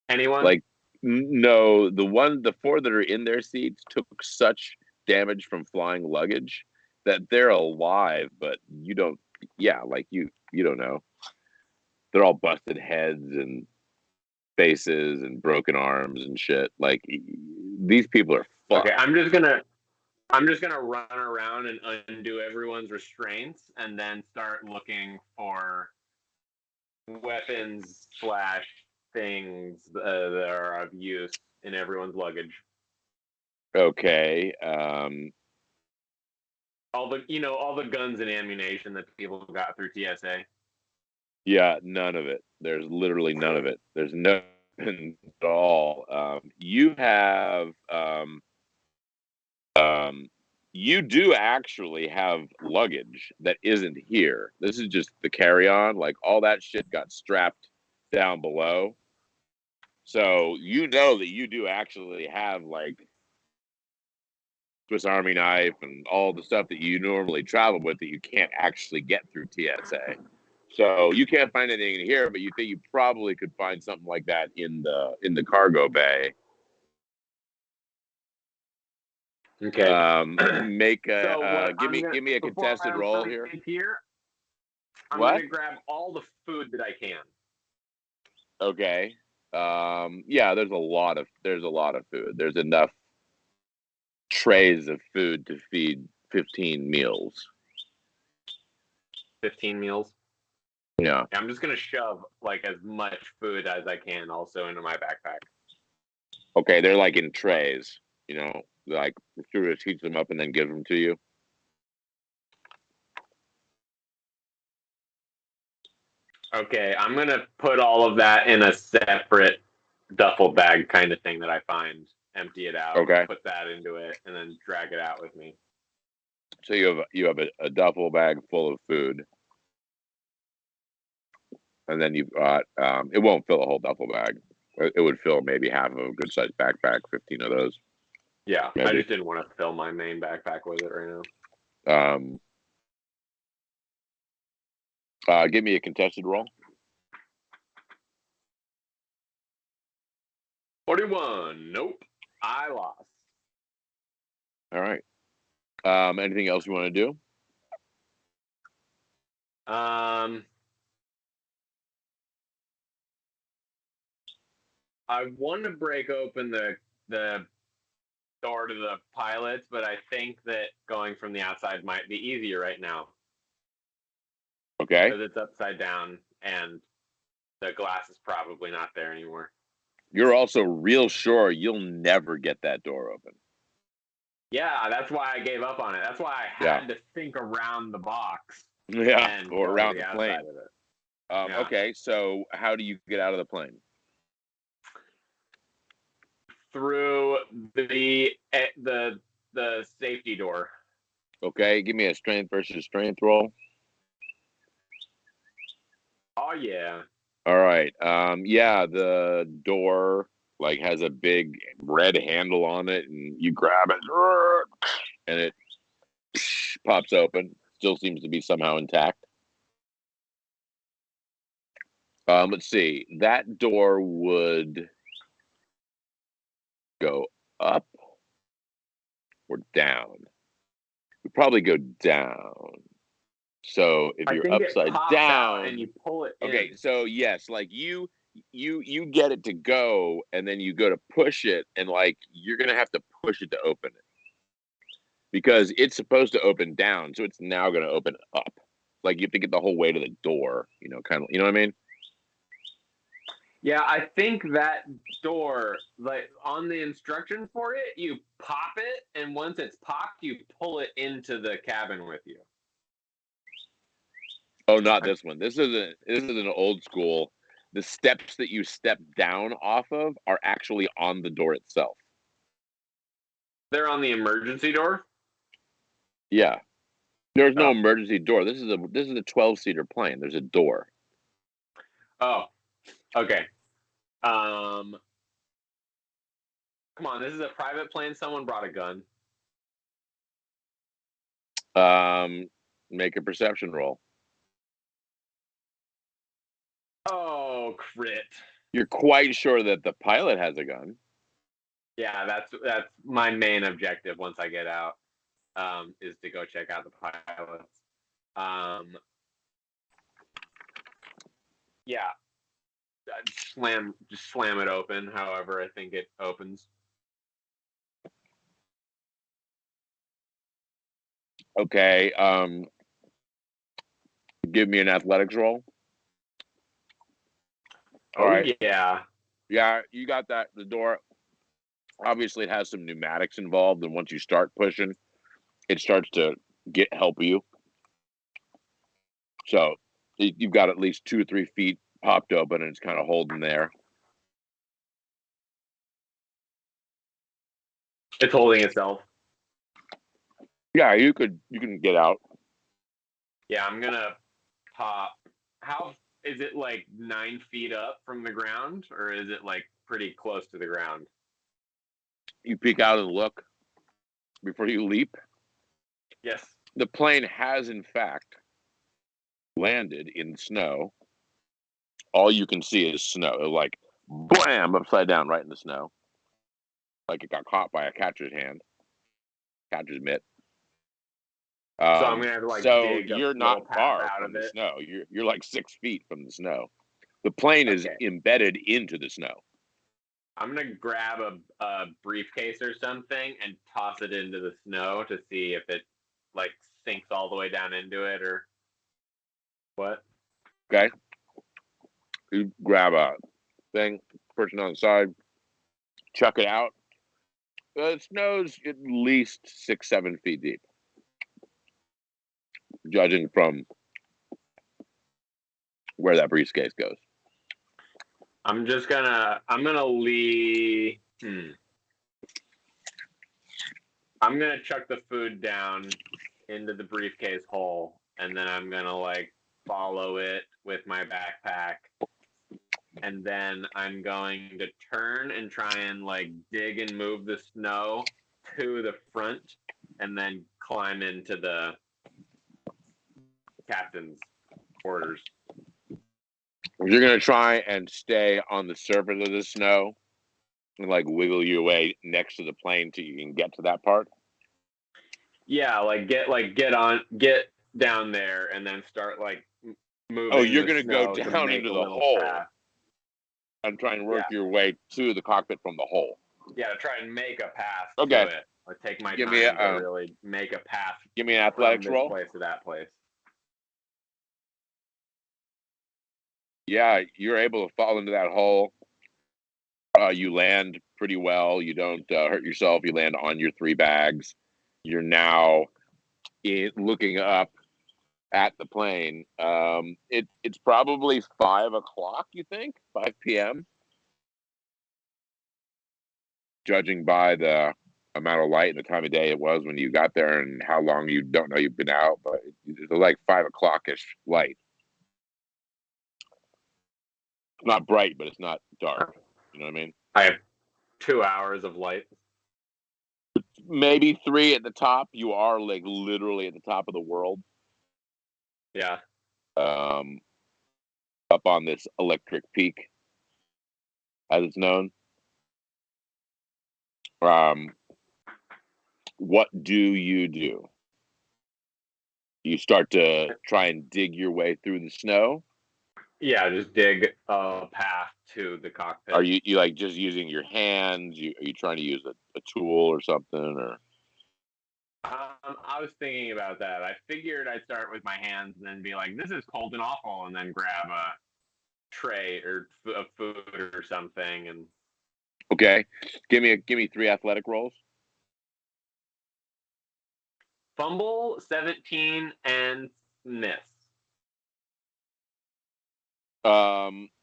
Anyone? Like, no, the 4 that are in their seats took such damage from flying luggage that they're alive, but you don't. Yeah, like you don't know. They're all busted heads and faces and broken arms and shit. Like, these people are fucked. Okay, I'm just gonna run around and undo everyone's restraints, and then start looking for weapons / things that are of use in everyone's luggage. Okay. All the guns and ammunition that people got through TSA. Yeah, none of it. There's literally none of it. There's no at all. You have you do actually have luggage that isn't here. This is just the carry-on. Like, all that shit got strapped down below. So you know that you do actually have, like, Swiss Army knife and all the stuff that you normally travel with that you can't actually get through TSA. So you can't find anything in here, but you think you probably could find something like that in the cargo bay. Okay. Make a give me a contested roll here. I'm gonna grab all the food that I can. Okay. Yeah, there's a lot of food. There's enough trays of food to feed 15 meals. 15 meals? Yeah. I'm just gonna shove like as much food as I can also into my backpack. Okay, they're like in trays, like the stewardess heats them up and then gives them to you. Okay, I'm gonna put all of that in a separate duffel bag kind of thing that I find. Empty it out. Okay. Put that into it, and then drag it out with me. So you have a duffel bag full of food, and then you've got it won't fill a whole duffel bag. It would fill maybe half of a good sized backpack, 15 of those. Yeah, maybe. I just didn't want to fill my main backpack with it right now. Give me a contested roll. 41. Nope, I lost. All right. Anything else you want to do? I want to break open the door to the pilots, but I think that going from the outside might be easier right now. Okay. Because it's upside down and the glass is probably not there anymore. You're also real sure you'll never get that door open. Yeah, that's why I gave up on it. That's why I had to think around the box. Yeah, or around the plane. Of it. Okay, so how do you get out of the plane? Through the safety door. Okay, give me a strength versus strength roll. Oh yeah. All right. Yeah, the door like has a big red handle on it, and you grab it, and it pops open. Still seems to be somehow intact. Let's see. That door would go up or down. Would probably go down. So if you're upside down and you pull it okay, in. so yes, like you get it to go, and then you go to push it, and like you're gonna have to push it to open it because it's supposed to open down, so it's now gonna open up. Like you have to get the whole way to the door, kind of, you know what I mean? Yeah, I think that door, like on the instruction for it, you pop it, and once it's popped, you pull it into the cabin with you. Oh, not this one. This is an old school. The steps that you step down off of are actually on the door itself. They're on the emergency door? Yeah. There's no emergency door. This is a 12-seater plane. There's a door. Oh. Okay. Come on, this is a private plane. Someone brought a gun. Make a perception roll. Oh, crit. You're quite sure that the pilot has a gun. Yeah, that's my main objective once I get out, is to go check out the pilots. Yeah. Just slam it open, however I think it opens. Okay. Give me an athletics roll. All right. Yeah. Yeah, you got that. The door, obviously, it has some pneumatics involved, and once you start pushing, it starts to help you. So you've got at least 2 or 3 feet popped open, and it's kind of holding there. It's holding itself. Yeah, you can get out. Yeah, I'm gonna pop. How is it, like 9 feet up from the ground, or is it like pretty close to the ground? You peek out and look before you leap. Yes. The plane has, in fact, landed in snow. All you can see is snow. It like blam upside down right in the snow, like it got caught by a catcher's mitt. So I'm gonna have to dig you're not far from the snow. You're like 6 feet from the snow. The plane is embedded into the snow. I'm gonna grab a briefcase or something and toss it into the snow to see if it like sinks all the way down into it or what. Okay. You grab a thing, person on the side, chuck it out. The snow's at least 6-7 feet deep, judging from where that briefcase goes. I'm gonna leave. I'm gonna chuck the food down into the briefcase hole, and then I'm gonna like follow it with my backpack, and then I'm going to turn and try and like dig and move the snow to the front, and then climb into the captain's quarters. You're gonna try and stay on the surface of the snow and like wiggle your way next to the plane till you can get to that part. Yeah, get down there, and then start like moving. Oh, you're gonna go down into the hole path. and try and work your way to the cockpit from the hole. Yeah, to try and make a path to it. Or take my time to really make a path. Give me an athletics from this roll. Place to that place. Yeah, you're able to fall into that hole. You land pretty well. You don't hurt yourself. You land on your 3 bags. You're now looking up at the plane. It's probably 5 o'clock, you think? 5 p.m.? Judging by the amount of light and the time of day it was when you got there and how long you don't know you've been out, but it's like 5 o'clock-ish light. It's not bright, but it's not dark. You know what I mean? I have 2 hours of light. Maybe 3 at the top. You are like literally at the top of the world. Yeah. Up on this electric peak, as it's known. What do? You start to try and dig your way through the snow? Yeah, just dig a path to the cockpit. Are you like just using your hands? Are you trying to use a tool or something? Or I was thinking about that. I figured I'd start with my hands and then be like, "This is cold and awful," and then grab a tray or of food or something. And okay, give me 3 athletic rolls. Fumble, 17, and miss.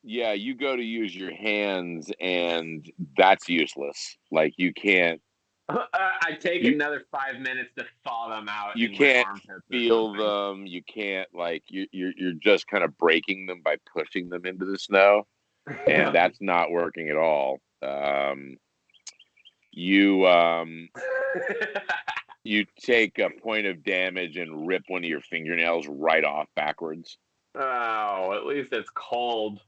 Yeah, you go to use your hands and that's useless. Like you can't. I take another 5 minutes to thaw them out. You can't feel them. You can't like you're just kind of breaking them by pushing them into the snow, and that's not working at all. You take a point of damage and rip one of your fingernails right off backwards. Oh, at least it's cold.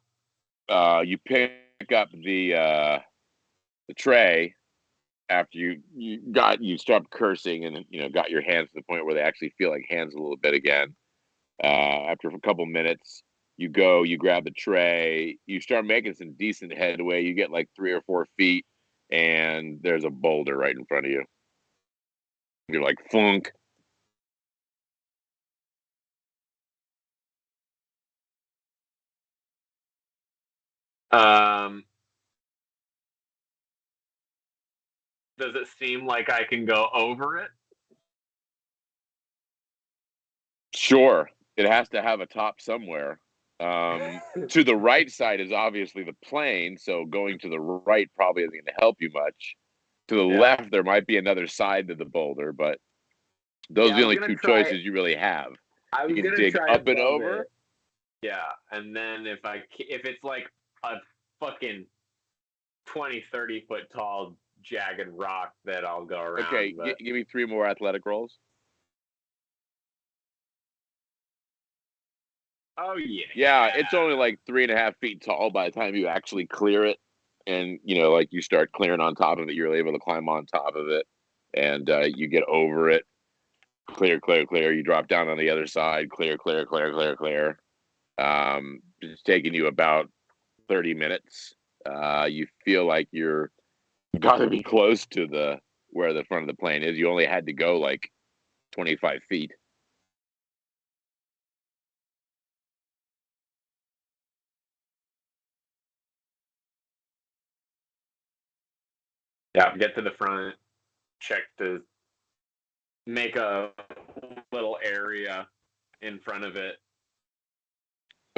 You pick up the tray after you stopped cursing and got your hands to the point where they actually feel like hands a little bit again. After a couple minutes, you grab the tray, you start making some decent headway. You get like 3 or 4 feet, and there's a boulder right in front of you. You're like, funk. Does it seem like I can go over it? Sure. It has to have a top somewhere. To the right side is obviously the plane, so going to the right probably isn't going to help you much. To the left, there might be another side to the boulder, but those are the only 2 choices you really have. You can dig up and over. Yeah, and then if it's like a fucking 20, 30 foot tall jagged rock, that I'll go around. Okay, give me 3 more athletic rolls. Oh yeah. Yeah, it's only like 3.5 feet tall by the time you actually clear it, and like you start clearing on top of it. You're able to climb on top of it, and you get over it. Clear. You drop down on the other side. Clear. It's taking you about 30 minutes. You feel like you're got to be close to where the front of the plane is. You only had to go like 25 feet. Yeah, get to the front, check to make a little area in front of it.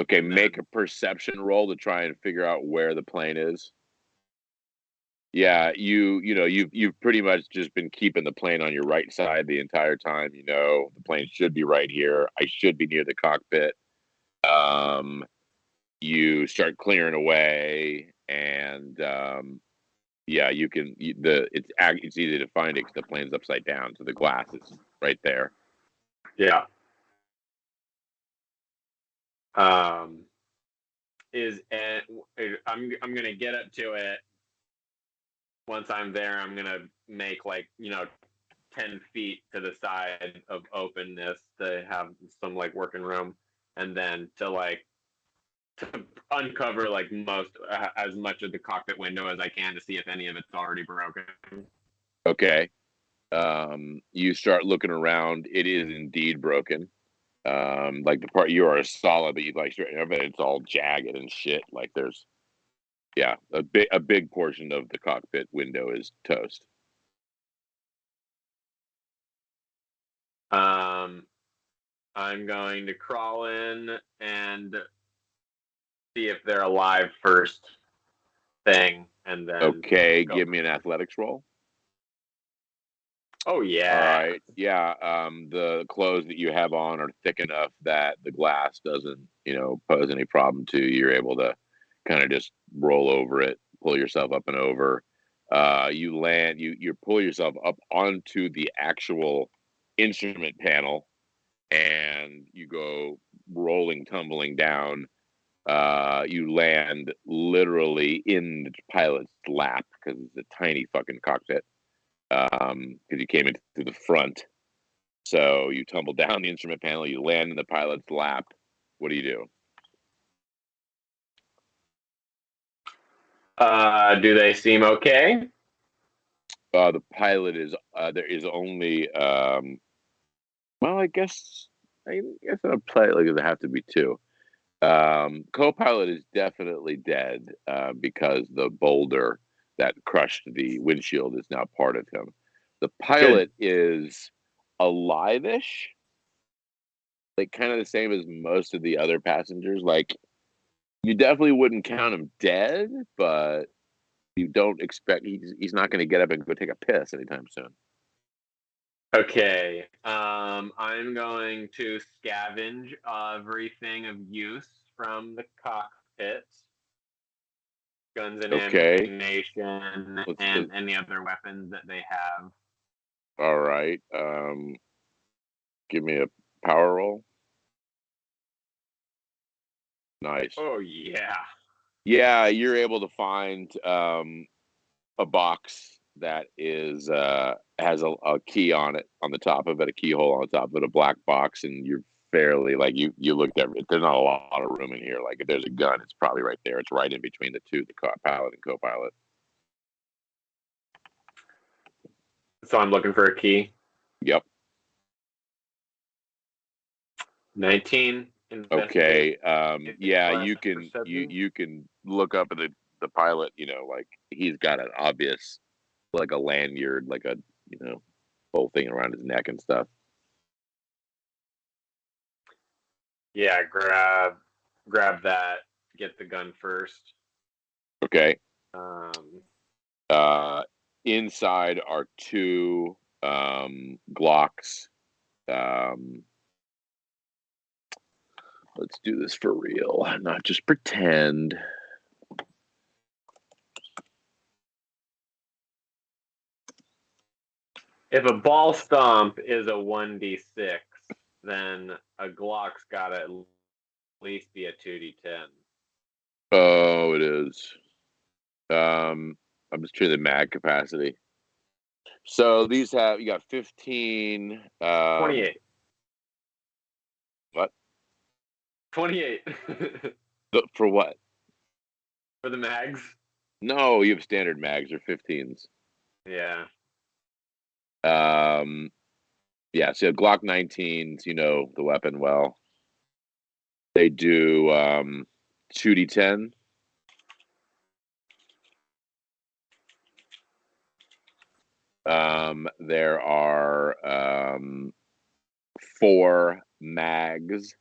Okay, make a perception roll to try and figure out where the plane is. Yeah, you've pretty much just been keeping the plane on your right side the entire time. You know, the plane should be right here. I should be near the cockpit. You start clearing away, and yeah, you can. It's easy to find it because the plane's upside down, so the glass is right there. Yeah. I'm gonna get up to it. Once I'm there, I'm gonna make 10 feet to the side of openness to have some working room, and then to uncover as much of the cockpit window as I can to see if any of it's already broken. Okay. You start looking around. It is indeed broken. Like the part you are solid, but you it's all jagged and shit. Like there's, yeah, a big portion of the cockpit window is toast. I'm going to crawl in and see if they're alive first thing, and then okay, give me an athletics roll. Oh yeah. All right. Yeah. The clothes that you have on are thick enough that the glass doesn't, pose any problem to you. You're able to kind of just roll over it, pull yourself up and over. You land. You pull yourself up onto the actual instrument panel, and you go rolling, tumbling down. You land literally in the pilot's lap because it's a tiny fucking cockpit. Because you came in through the front. So you tumble down the instrument panel, you land in the pilot's lap. What do you do? Do they seem okay? The pilot is there is only well, I guess a pilot doesn't have to be two. Co-pilot is definitely dead because the boulder that crushed the windshield is now part of him. The pilot is alive-ish, like kind of the same as most of the other passengers. Like you definitely wouldn't count him dead, but you don't expect he's not going to get up and go take a piss anytime soon. Okay. I'm going to scavenge everything of use from the cockpit. Guns and ammunition and any other weapons that they have. All right. Give me a power roll. Nice. Oh yeah. Yeah, you're able to find a box that is has a key on it, on the top of it, a keyhole on the top of it, a black box, and you're fairly like you looked at it. There's not a lot of room in here. Like if there's a gun, it's probably right there. It's right in between the two, the pilot and co-pilot. So I'm looking for a key. Yep. 19. Okay. Yeah, you can look up at the pilot. Like he's got an obvious, like a lanyard, like a whole thing around his neck and stuff. Yeah, grab that. Get the gun first. Okay. Inside are two Glocks. Let's do this for real, not just pretend. If a ball stomp is a 1d6, then a Glock's got to at least be a 2d10. Oh, it is. I'm just trying the mag capacity. So these you got 15. 28. What? 28. For what? For the mags? No, you have standard mags or 15s. Yeah. Yeah, so you have Glock 19s, the weapon well. They do 2d10. There are 4 mags.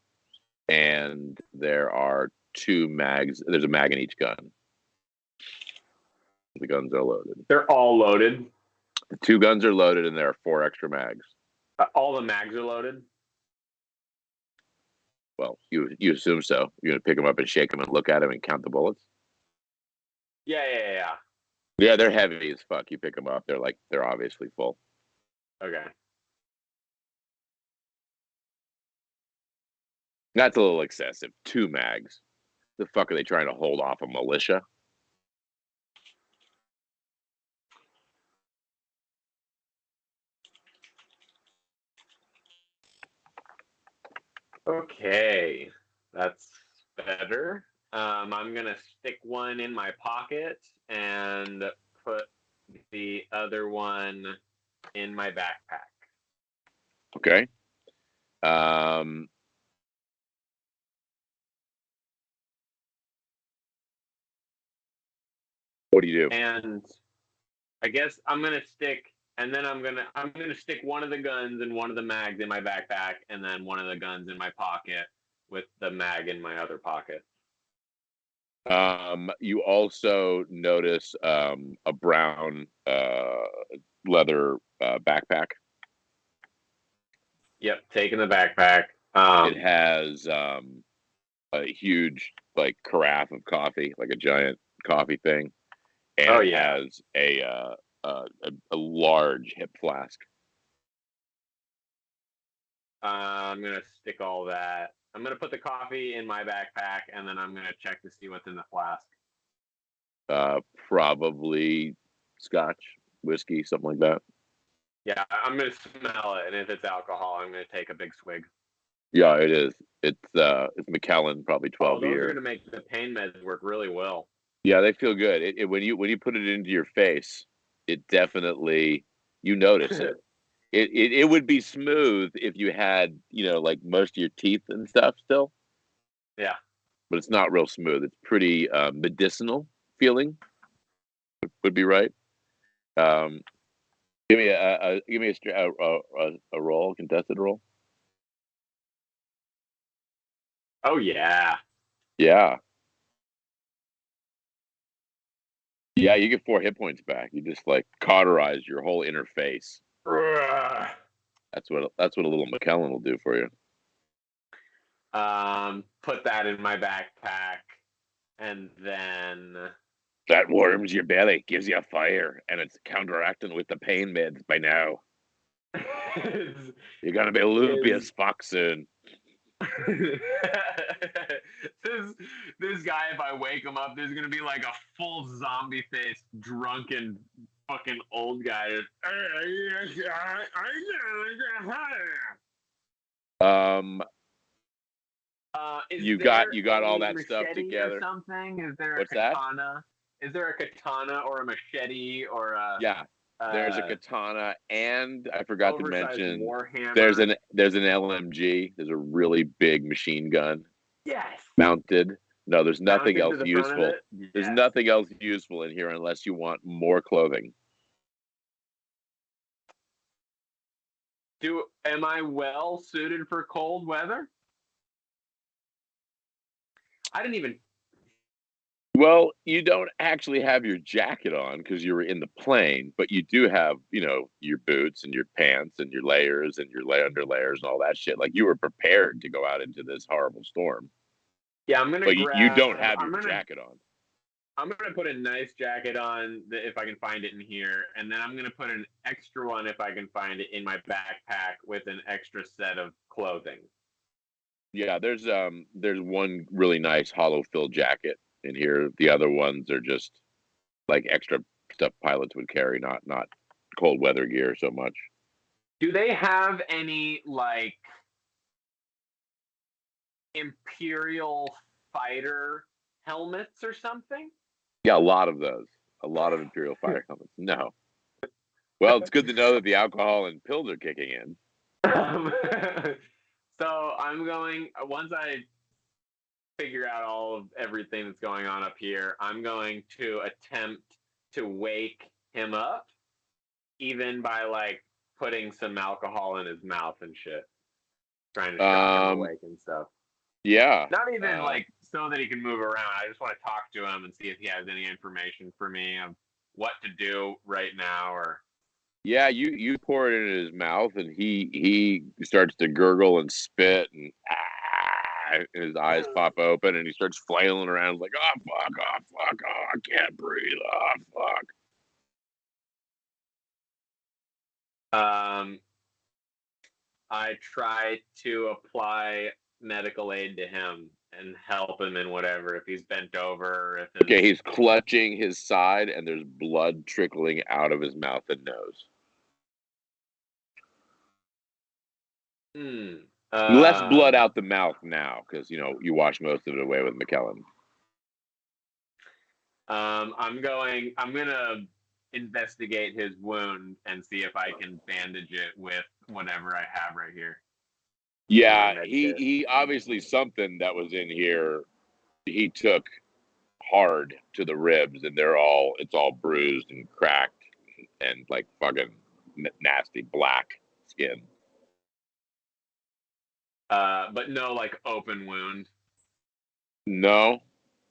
and there are 2 mags. There's a mag in each gun. The guns are loaded. They're all loaded. The 2 guns are loaded, and there are 4 extra mags. All the mags are loaded. Well, you assume so. You're gonna pick them up and shake them and look at them and count the bullets. Yeah. Yeah, they're heavy as fuck. You pick them up, they're obviously full. Okay. That's a little excessive. 2 mags. The fuck are they trying to hold off a militia? Okay, that's better. I'm gonna stick one in my pocket and put the other one in my backpack. Okay. What do you do? And I guess I'm gonna stick, and then I'm gonna stick one of the guns and one of the mags in my backpack, and then one of the guns in my pocket with the mag in my other pocket. You also notice a brown leather backpack. Yep, taking the backpack. It has a huge carafe of coffee, like a giant coffee thing, and it has a large hip flask. I'm gonna stick all that. I'm gonna put the coffee in my backpack, and then I'm gonna check to see what's in the flask. Probably scotch, whiskey, something like that. Yeah, I'm gonna smell it, and if it's alcohol, I'm gonna take a big swig. Yeah, it is. It's Macallan, probably 12 those year. are gonna make the pain meds work really well. Yeah, they feel good. When you put it into your face, it definitely, you notice it. It would be smooth if you had, most of your teeth and stuff still. Yeah. But it's not real smooth. It's pretty medicinal feeling. Would be right. Give me a roll, contested roll. Oh yeah. Yeah. Yeah, you get 4 hit points back. You just cauterize your whole inner face. That's what a little Macallan will do for you. Put that in my backpack, and then that warms your belly, gives you a fire, and it's counteracting with the pain meds by now. You're gonna be loopy as fuck soon. this guy, if I wake him up, there's gonna be like a full zombie face, drunken fucking old guy. You got all that stuff together. Or something? Is there What's a katana? That? Is there a katana or a machete or a? Yeah, there's a katana, and I forgot to mention Warhammer. there's an LMG. There's a really big machine gun. Yes. Mounted. No, there's nothing else useful. Yes. There's nothing else useful in here unless you want more clothing. Am I well suited for cold weather? I didn't even. Well, you don't actually have your jacket on because you were in the plane, but you do have, your boots and your pants and your layers and your under layers and all that shit. Like you were prepared to go out into this horrible storm. Yeah, I'm gonna. But you don't have your jacket on. I'm gonna put a nice jacket on if I can find it in here, and then I'm gonna put an extra one if I can find it in my backpack with an extra set of clothing. Yeah, there's one really nice hollow fill jacket in here. The other ones are just like extra stuff pilots would carry, not cold weather gear so much. Do they have any Imperial fighter helmets or something? Yeah, a lot of those. A lot of Imperial fighter helmets. No. Well, it's good to know that the alcohol and pills are kicking in. So I'm going, once I figure out all of everything that's going on up here, I'm going to attempt to wake him up, even by putting some alcohol in his mouth and shit, trying to shock him awake and stuff. Yeah. Not even like so that he can move around. I just want to talk to him and see if he has any information for me of what to do right now. Or yeah, you pour it in his mouth, and he starts to gurgle and spit, and and his eyes pop open, and he starts flailing around like, oh fuck, oh fuck, oh I can't breathe, oh fuck. I try to apply medical aid to him and help him in whatever, if he's bent over, if his... Okay, he's clutching his side, and there's blood trickling out of his mouth and nose. Less blood out the mouth now, because you wash most of it away with McKellen. I'm gonna investigate his wound and see if I can bandage it with whatever I have right here. Yeah, he obviously something that was in here he took hard to the ribs, and it's all bruised and cracked and like fucking nasty black skin. But no like open wound. No.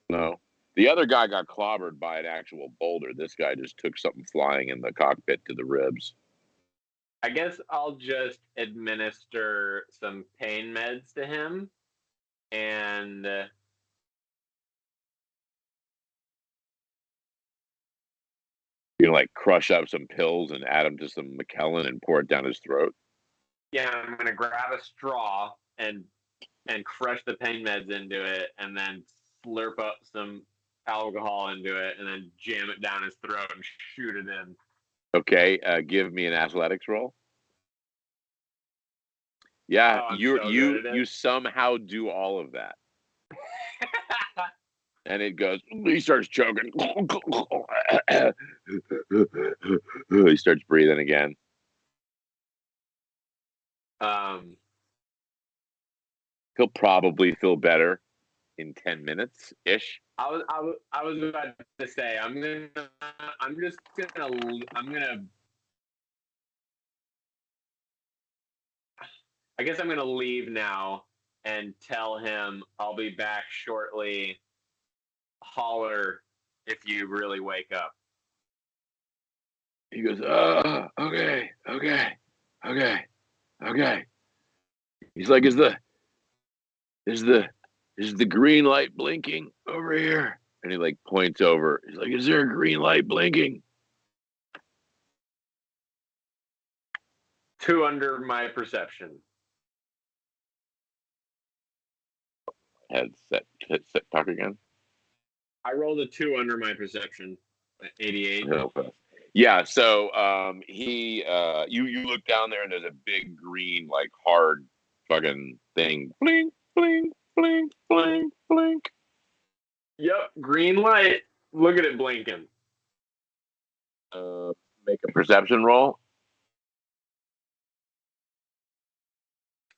The other guy got clobbered by an actual boulder. This guy just took something flying in the cockpit to the ribs. I guess I'll just administer some pain meds to him, and you know, like crush up some pills and add them to some McKellen and pour it down his throat. Yeah, I'm gonna grab a straw and crush the pain meds into it, and then slurp up some alcohol into it, and then jam it down his throat and shoot it in. Okay, give me an athletics roll. Yeah, you somehow do all of that. And it goes, he starts choking. He starts breathing again. He'll probably feel better in 10 minutes ish. I was about to say I guess I'm gonna leave now and tell him I'll be back shortly. Holler if you really wake up. He goes, okay. He's like, is the green light blinking over here? And he like points over. He's like, is there a green light blinking? 2 under my perception. Set talk again. I rolled a 2 under my perception. 88. Yeah, so you look down there and there's a big green, like hard fucking thing. Blink, blink, blink, blink, blink. Yep, green light. Look at it blinking. Make a perception roll.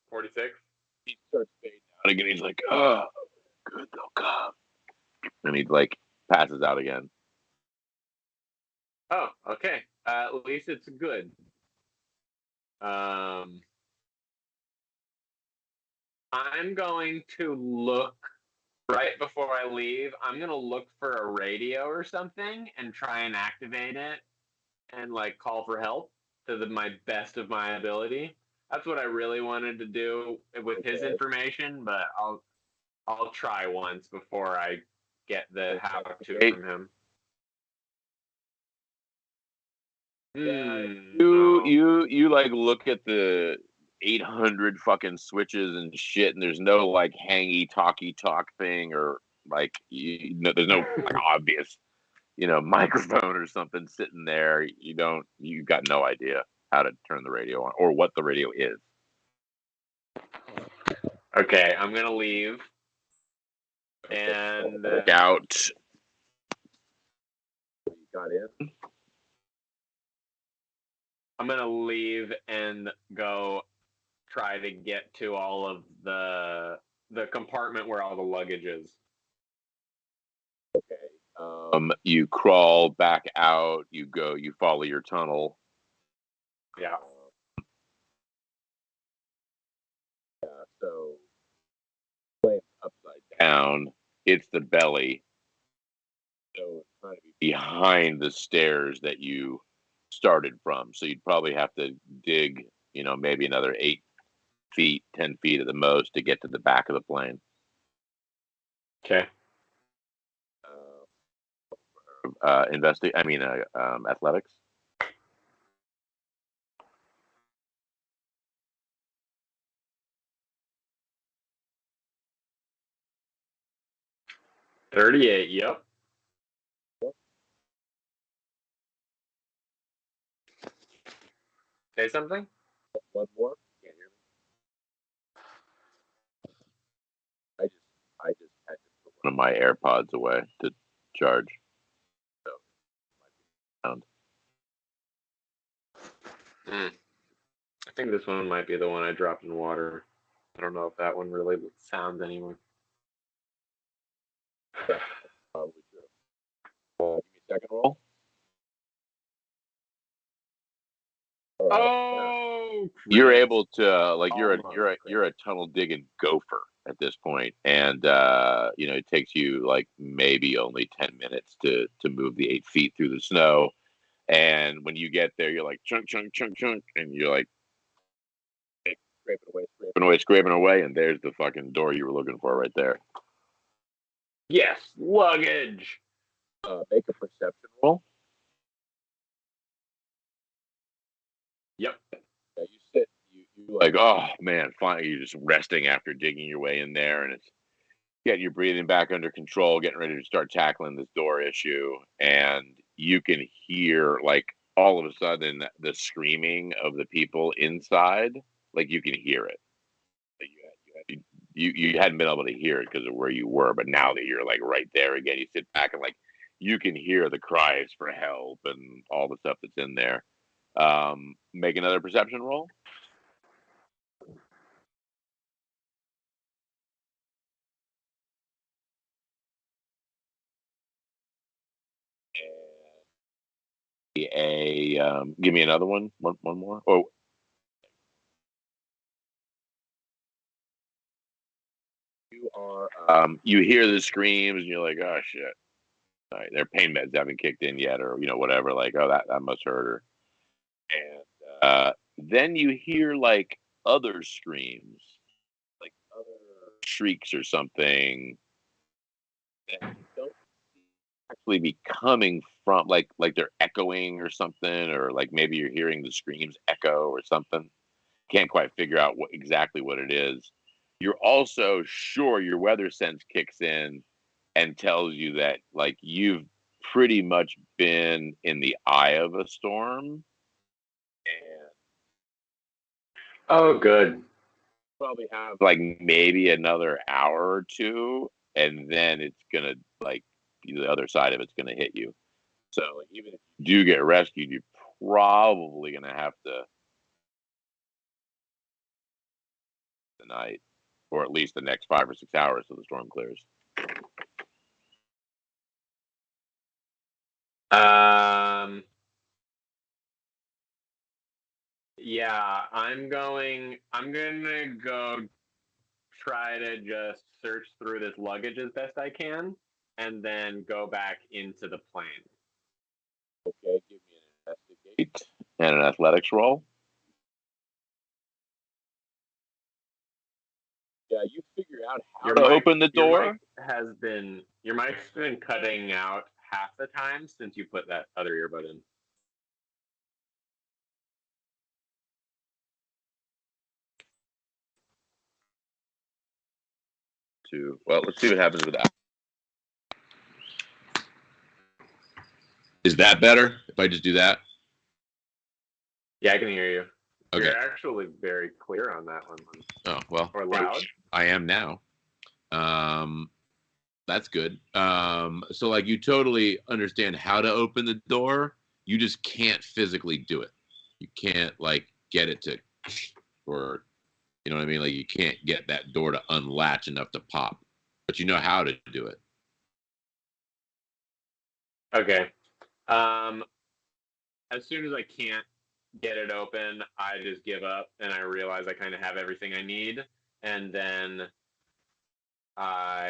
46. He starts fading out again. He's like, oh, good, they'll come. And he like passes out again. Oh, okay. At least it's good. I'm going to look right before I leave. I'm going to look for a radio or something and try and activate it and like call for help to my best of my ability. That's what I really wanted to do with his information, but I'll try once before I get the how-to from him. You like look at the 800 fucking switches and shit, and there's no like hangy talky talk thing, or like there's no like obvious microphone or something sitting there. You've got no idea how to turn the radio on or what the radio is. Okay, I'm gonna leave and out. You got in. I'm gonna leave and go try to get to all of the compartment where all the luggage is. Okay. You crawl back out. You follow your tunnel. Yeah. So down, it's the belly. So it's trying to be behind the stairs that you started from. So you'd probably have to dig, maybe another 8 feet, 10 feet at the most to get to the back of the plane. Okay. Athletics. $38. Yep. Say something. One more. Can't hear me. I just had to put one of my AirPods away to charge. So sound. I think this one might be the one I dropped in water. I don't know if that one really sounds anymore. Probably true. Give me a second roll. Oh, you're able to you're a tunnel digging gopher at this point, and it takes you like maybe only 10 minutes to move the 8 feet through the snow, and when you get there, you're like chunk, and you're like scraping away, and there's the fucking door you were looking for right there. Yes, luggage. Make a perception roll. Yep. Yeah, you sit, you like, oh man, finally you're just resting after digging your way in there, and it's getting your breathing back under control, getting ready to start tackling this door issue, and you can hear like all of a sudden the screaming of the people inside, like you can hear it. You hadn't been able to hear it because of where you were, but now that you're like right there again, you sit back and like you can hear the cries for help and all the stuff that's in there. Make another perception roll. Give me another one. One more. Oh, you hear the screams and you're like, oh shit. All right, their pain meds haven't kicked in yet, or whatever. Like, oh, that must hurt her. And then you hear like other screams, like other shrieks or something that don't actually be coming from like they're echoing or something, or like maybe you're hearing the screams echo or something. Can't quite figure out exactly what it is. You're also sure your weather sense kicks in and tells you that like you've pretty much been in the eye of a storm, and Oh, good. probably have like maybe another hour or two, and then it's gonna like the other side of it's gonna hit you. So like, even if you do get rescued, you're probably gonna have to tonight, or at least the next 5 or 6 hours till the storm clears. Yeah, I'm gonna go try to just search through this luggage as best I can, and then go back into the plane. Okay, give me an investigate and an athletics roll. Yeah, you figure out how to open the door. Your mic's been cutting out half the time since you put that other earbud in. Well, let's see what happens with that. Is that better if I just do that? Yeah, I can hear you. Okay. You're actually very clear on that one. Oh, well. Or loud. I am now. That's good. So like you totally understand how to open the door. You just can't physically do it. You can't like get it to, or you know what I mean? Like you can't get that door to unlatch enough to pop, but you know how to do it. Okay. As soon as I can't get it open, I just give up and I realize I kind of have everything I need. And then I'm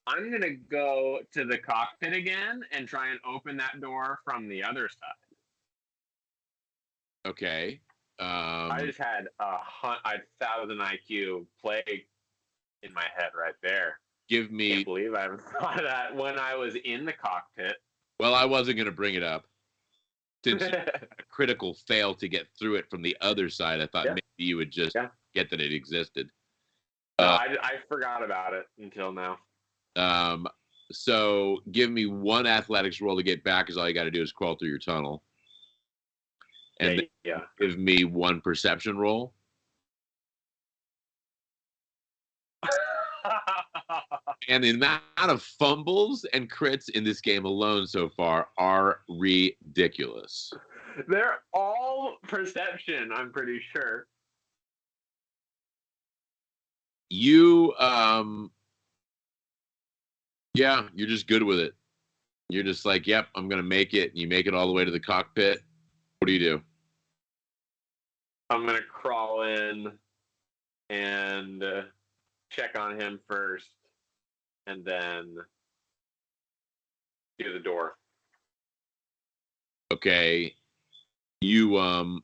gonna go to the cockpit again and try and open that door from the other side. Okay. I just had 1,000 IQ play in my head right there. Give me. Can't believe I haven't thought of that when I was in the cockpit. Well, I wasn't going to bring it up. Since you had a critical fail to get through it from the other side, I thought maybe you would just get that it existed. No, I forgot about it until now. So give me one athletics roll to get back, because all you got to do is crawl through your tunnel. And give me one perception roll. And the amount of fumbles and crits in this game alone so far are ridiculous. They're all perception, I'm pretty sure. You, yeah, you're just good with it. You're just like, yep, I'm going to make it. And you make it all the way to the cockpit. What do you do? I'm going to crawl in and check on him first, and then do the door. Okay. You,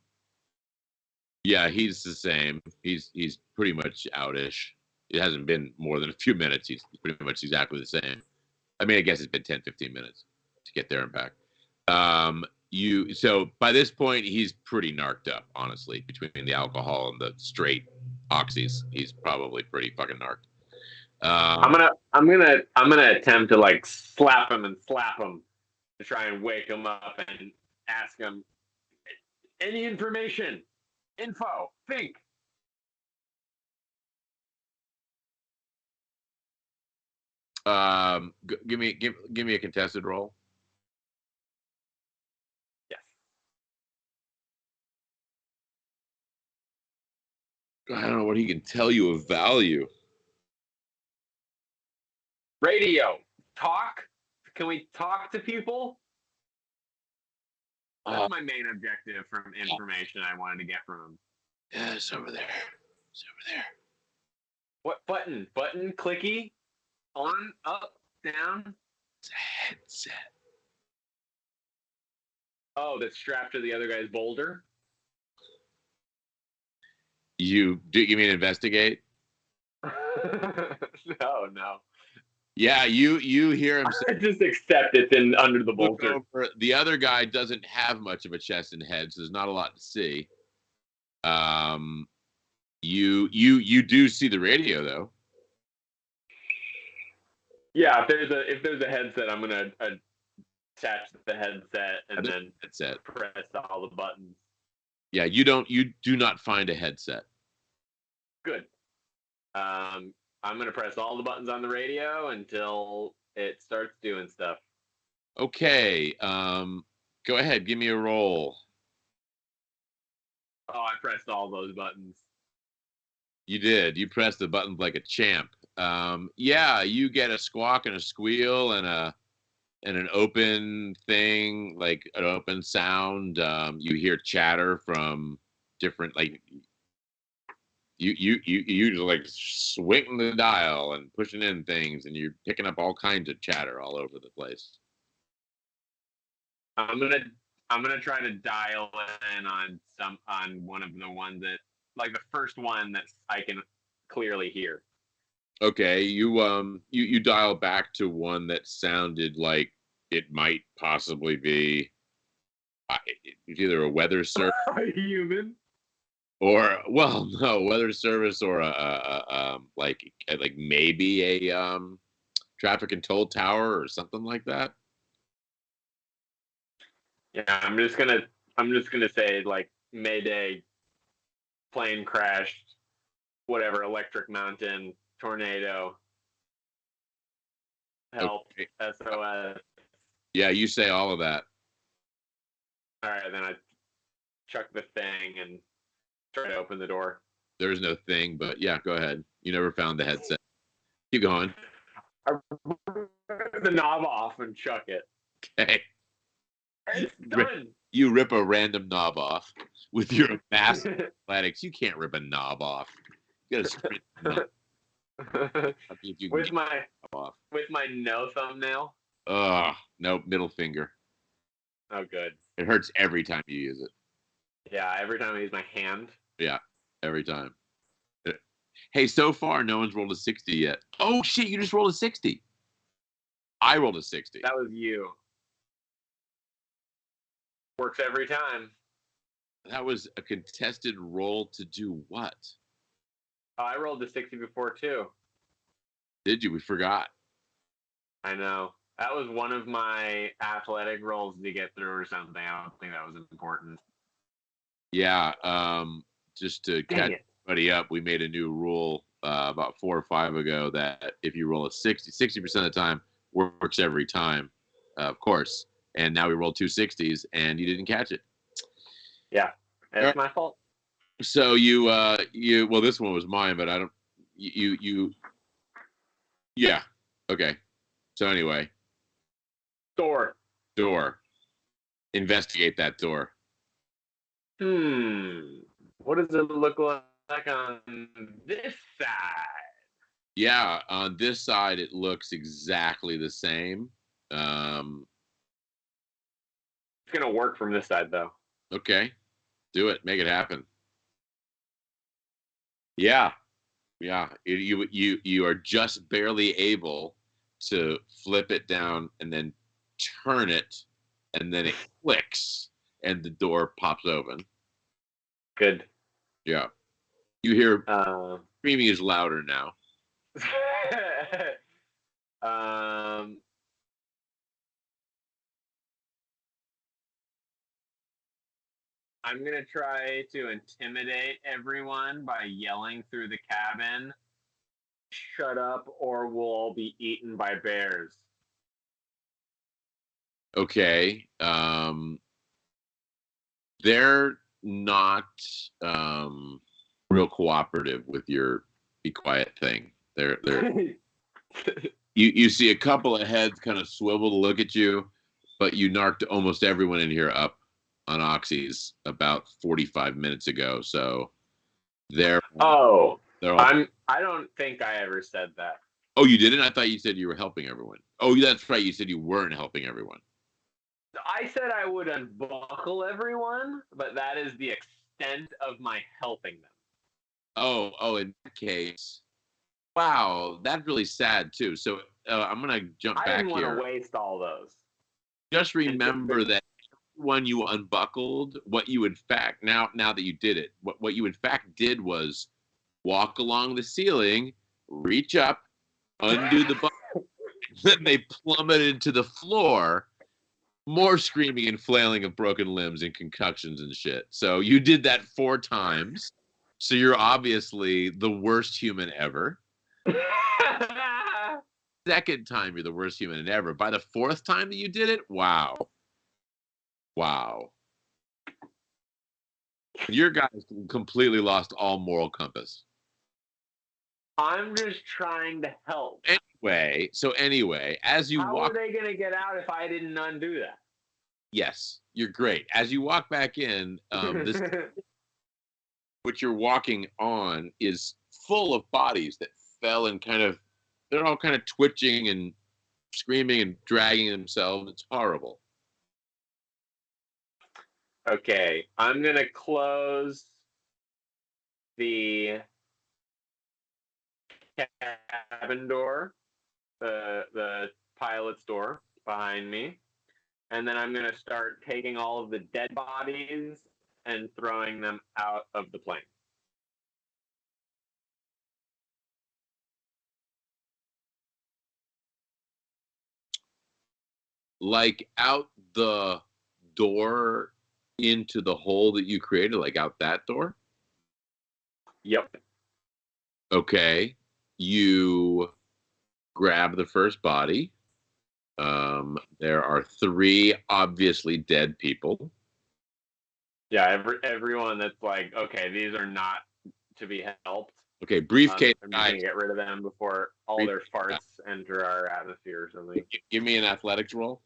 yeah, he's the same. He's pretty much outish. It hasn't been more than a few minutes. He's pretty much exactly the same. I mean, I guess it's been 10, 15 minutes to get there and back. So by this point, he's pretty narked up, honestly, between the alcohol and the straight oxys. He's probably pretty fucking narked. I'm gonna attempt to like slap him to try and wake him up and ask him any information, info, think. Give me a contested roll. Yes. I don't know what he can tell you of value. Radio. Talk. Can we talk to people? That's my main objective from information I wanted to get from him. Yeah, it's over there. It's over there. What button? Button? Clicky? On? Up? Down? It's a headset. Oh, that's strapped to the other guy's boulder? You mean investigate? No. Yeah, you hear him say, just accept it's in under the boulder. The other guy doesn't have much of a chest and head, so there's not a lot to see. You do see the radio though. Yeah, if there's a headset, I'm gonna attach the headset and then press all the buttons. Yeah, you do not find a headset. Good. I'm going to press all the buttons on the radio until it starts doing stuff. Okay. Go ahead. Give me a roll. Oh, I pressed all those buttons. You did. You pressed the buttons like a champ. Yeah, you get a squawk and a squeal and an open thing, like an open sound. You hear chatter from different, like, you like swinging the dial and pushing in things, and you're picking up all kinds of chatter all over the place. I'm gonna try to dial in on one of the ones that, like the first one that I can clearly hear. Okay, you dial back to one that sounded like it might possibly be either a weather service, a human, or weather service, or like maybe a traffic control tower or something like that. Yeah, I'm just gonna say like Mayday, plane crashed, whatever, electric mountain, tornado, help, okay. SOS. Yeah, you say all of that. All right, then I chuck the thing and try to open the door. There's no thing, but yeah, go ahead. You never found the headset. Keep going. I rip the knob off and chuck it. Okay. It's done. You rip a random knob off with your massive athletics. You can't rip a knob off. You got to sprint knob. If you can with get my off. with my no thumbnail. No, middle finger. Oh, good. It hurts every time you use it. Yeah, every time I use my hand. Yeah, every time. Hey, so far no one's rolled a 60 yet. Oh shit! You just rolled a 60. I rolled a 60. That was you. Works every time. That was a contested roll to do what? Oh, I rolled a 60 before too. Did you? We forgot. I know. That was one of my athletic rolls to get through or something. I don't think that was important. Yeah. Just to catch everybody up, we made a new rule about 4 or 5 ago that if you roll a 60% of the time works every time, of course. And now we rolled 2 60s and you didn't catch it. Yeah, it's my fault. So you well, this one was mine, but I don't. Yeah. Okay. So anyway. Door. Investigate that door. What does it look like on this side? Yeah, on this side it looks exactly the same. It's gonna work from this side though. Okay. Do it. Make it happen. Yeah. You are just barely able to flip it down and then turn it, and then it clicks and the door pops open. Good. Yeah. You hear screaming is louder now. I'm going to try to intimidate everyone by yelling through the cabin, "Shut up or we'll all be eaten by bears." Okay. They're not real cooperative with your be quiet thing. They're you see a couple of heads kind of swivel to look at you, but you narked almost everyone in here up on oxys about 45 minutes ago. So they're all I don't think I ever said that. Oh, you didn't? I thought you said you were helping everyone. Oh, that's right. You said you weren't helping everyone. I said I would unbuckle everyone, but that is the extent of my helping them. Oh, in that case, wow, that's really sad too. So I'm gonna jump back here. I didn't want to waste all those. Just remember that when you unbuckled, what you in fact now that you did it, what you in fact did was walk along the ceiling, reach up, undo the button, then they plummeted to the floor. More screaming and flailing of broken limbs and concussions and shit. So you did that 4 times. So you're obviously the worst human ever. Second time, you're the worst human ever. By the 4th time that you did it, wow. Your guys completely lost all moral compass. I'm just trying to help. Anyway, as you walk... How are they going to get out if I didn't undo that? Yes, you're great. As you walk back in, this what you're walking on is full of bodies that fell and they're all kind of twitching and screaming and dragging themselves. It's horrible. Okay, I'm going to close the cabin door, the pilot's door behind me. And then I'm going to start taking all of the dead bodies and throwing them out of the plane. Like out the door into the hole that you created, like out that door? Yep. Okay. You grab the first body. There are 3 obviously dead people. Yeah, everyone that's like, okay, these are not to be helped. Okay, briefcase. I'm just gonna get rid of them before all their farts enter our atmosphere or something. Give me an athletics roll.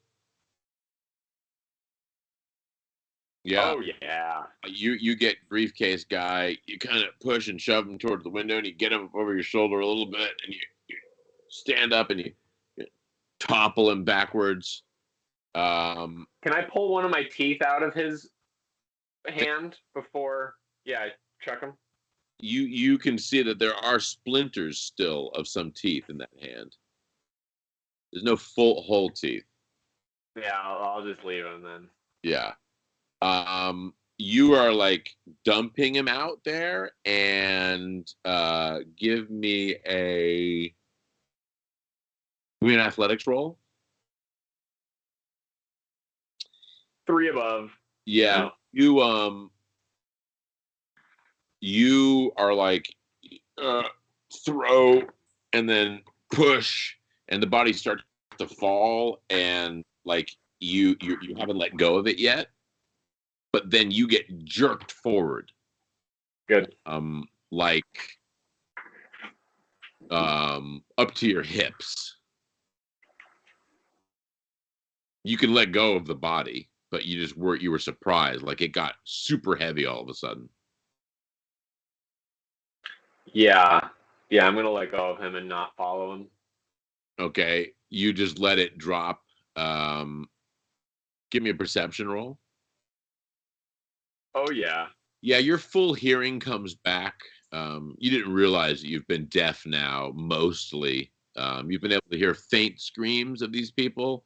Yeah. Oh yeah. You get briefcase guy. You kind of push and shove him towards the window, and you get him over your shoulder a little bit, and you stand up and you topple him backwards. Can I pull one of my teeth out of his hand before? Yeah, I chuck him. You can see that there are splinters still of some teeth in that hand. There's no full whole teeth. Yeah, I'll just leave him then. Yeah. You are like dumping him out there, and give me an athletics roll. 3 above. Yeah, No. you are like throw and then push, and the body starts to fall, and like you haven't let go of it yet, but then you get jerked forward. Good. Like up to your hips. You can let go of the body, but you were surprised. Like it got super heavy all of a sudden. Yeah. Yeah, I'm gonna let go of him and not follow him. Okay. You just let it drop. Give me a perception roll. Oh yeah. Yeah, your full hearing comes back. You didn't realize that you've been deaf now, mostly. You've been able to hear faint screams of these people,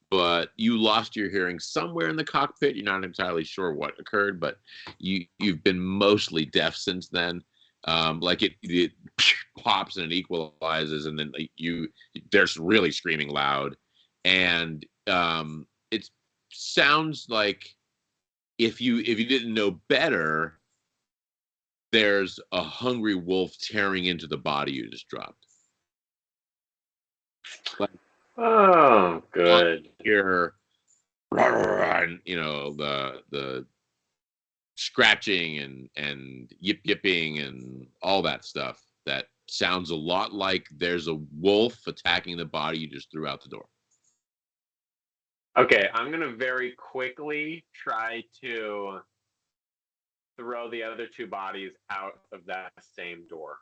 but you lost your hearing somewhere in the cockpit. You're not entirely sure what occurred, but you've been mostly deaf since then. Like it pops and it equalizes, and then they're really screaming loud, and it sounds like if you didn't know better, there's a hungry wolf tearing into the body you just dropped. Like, oh, good. Here, the scratching and yipping and all that stuff. That sounds a lot like there's a wolf attacking the body you just threw out the door. Okay, I'm gonna very quickly try to throw the other 2 bodies out of that same door.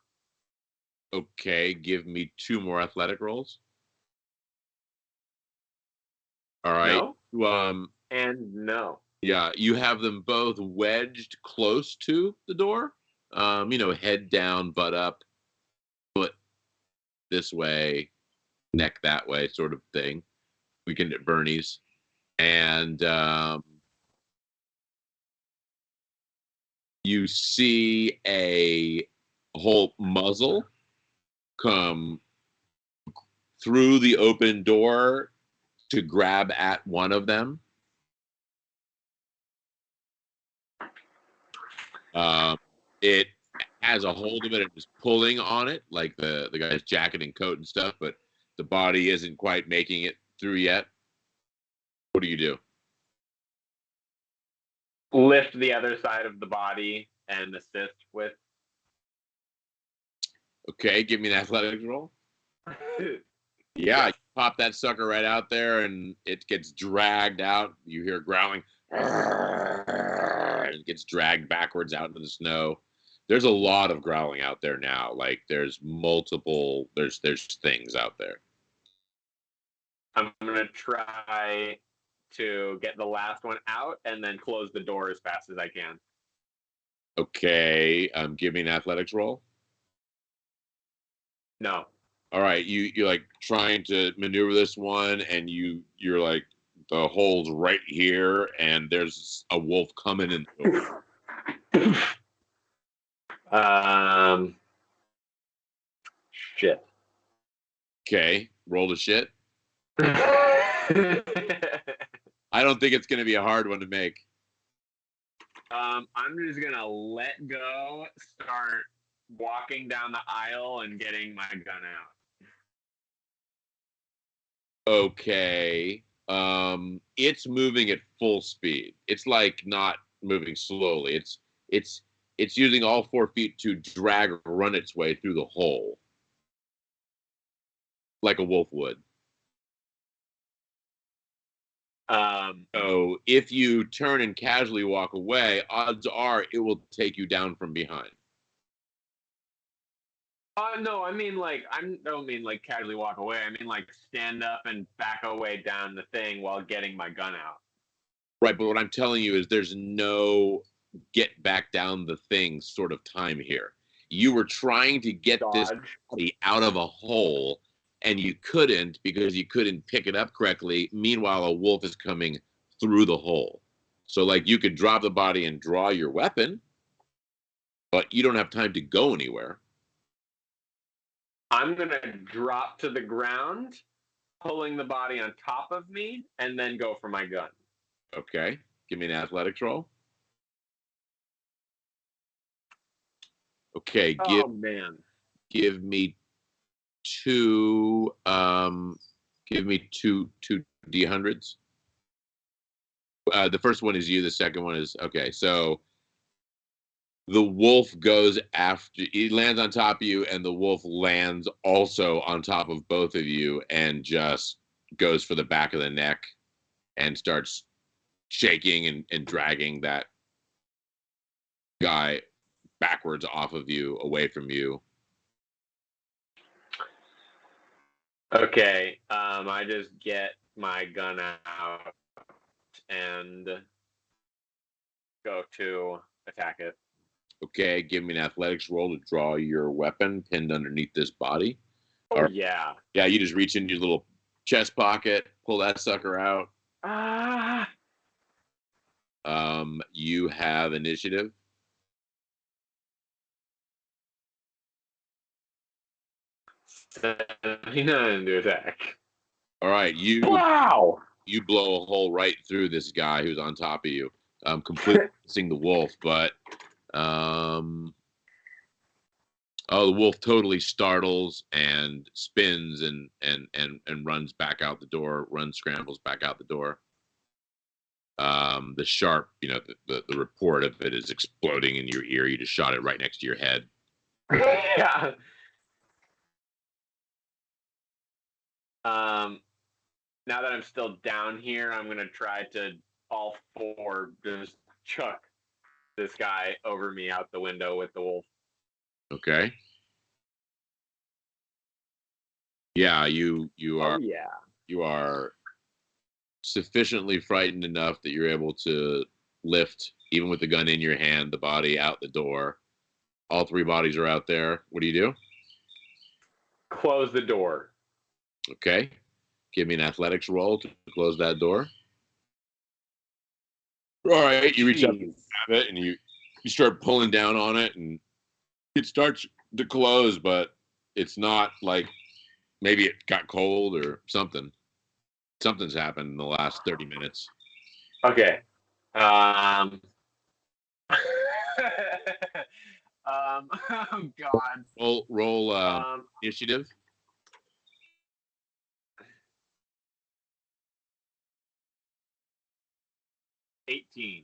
Okay, give me 2 more athletic rolls. All right. No. And no. Yeah, you have them both wedged close to the door. Head down, butt up, foot this way, neck that way, sort of thing. Weekend at Bernie's. And you see a whole muzzle come through the open door to grab at one of them. It has a hold of it and is pulling on it, like the guy's jacket and coat and stuff, but the body isn't quite making it through yet. What do? Lift the other side of the body and assist with. Okay, give me an athletics roll. Yeah, you pop that sucker right out there, and it gets dragged out. You hear growling, and it gets dragged backwards out into the snow. There's a lot of growling out there now. Like there's multiple. There's things out there. I'm gonna try to get the last one out and then close the door as fast as I can. Okay, give me an athletics roll. No. All right, you're like trying to maneuver this one, and you're like the hole's right here, and there's a wolf coming in. Shit. Okay, roll the shit. I don't think it's going to be a hard one to make. I'm just gonna let go, start walking down the aisle, and getting my gun out. Okay. It's moving at full speed. It's like not moving slowly. It's using all 4 feet to drag or run its way through the hole, like a wolf would. So if you turn and casually walk away, odds are it will take you down from behind. No, I mean like don't mean like casually walk away. I mean like stand up and back away down the thing while getting my gun out. Right, but what I'm telling you is there's no get back down the thing sort of time here. You were trying to get this body out of a hole, and you couldn't because you couldn't pick it up correctly. Meanwhile, a wolf is coming through the hole. So, like, you could drop the body and draw your weapon, but you don't have time to go anywhere. I'm going to drop to the ground, pulling the body on top of me, and then go for my gun. Okay. Give me an athletics roll. Okay. Give me two D100s. The first one is you. The second one is okay. So the wolf goes after. He lands on top of you, and the wolf lands also on top of both of you, and just goes for the back of the neck, and starts shaking and dragging that guy backwards off of you, away from you. Okay. I just get my gun out and go to attack it. Okay, give me an athletics roll to draw your weapon pinned underneath this body. Oh, yeah. Yeah, you just reach into your little chest pocket, pull that sucker out. You have initiative. To attack. All right, you blow a hole right through this guy who's on top of you, completely missing the wolf, but the wolf totally startles and spins and runs back out the door, scrambles back out the door. The sharp, the report of it is exploding in your ear. You just shot it right next to your head. Yeah. Now that I'm still down here, I'm gonna try to all four just chuck this guy over me out the window with the wolf. Okay. Yeah, you are. Oh, yeah. You are sufficiently frightened enough that you're able to lift, even with the gun in your hand, the body out the door. All three bodies are out there. What do you do? Close the door. Okay. Give me an athletics roll to close that door. All right. You reach up and grab it, and you start pulling down on it, and it starts to close, but it's not like maybe it got cold or something. Something's happened in the last 30 minutes. Okay. Oh, God. Roll initiative. 18.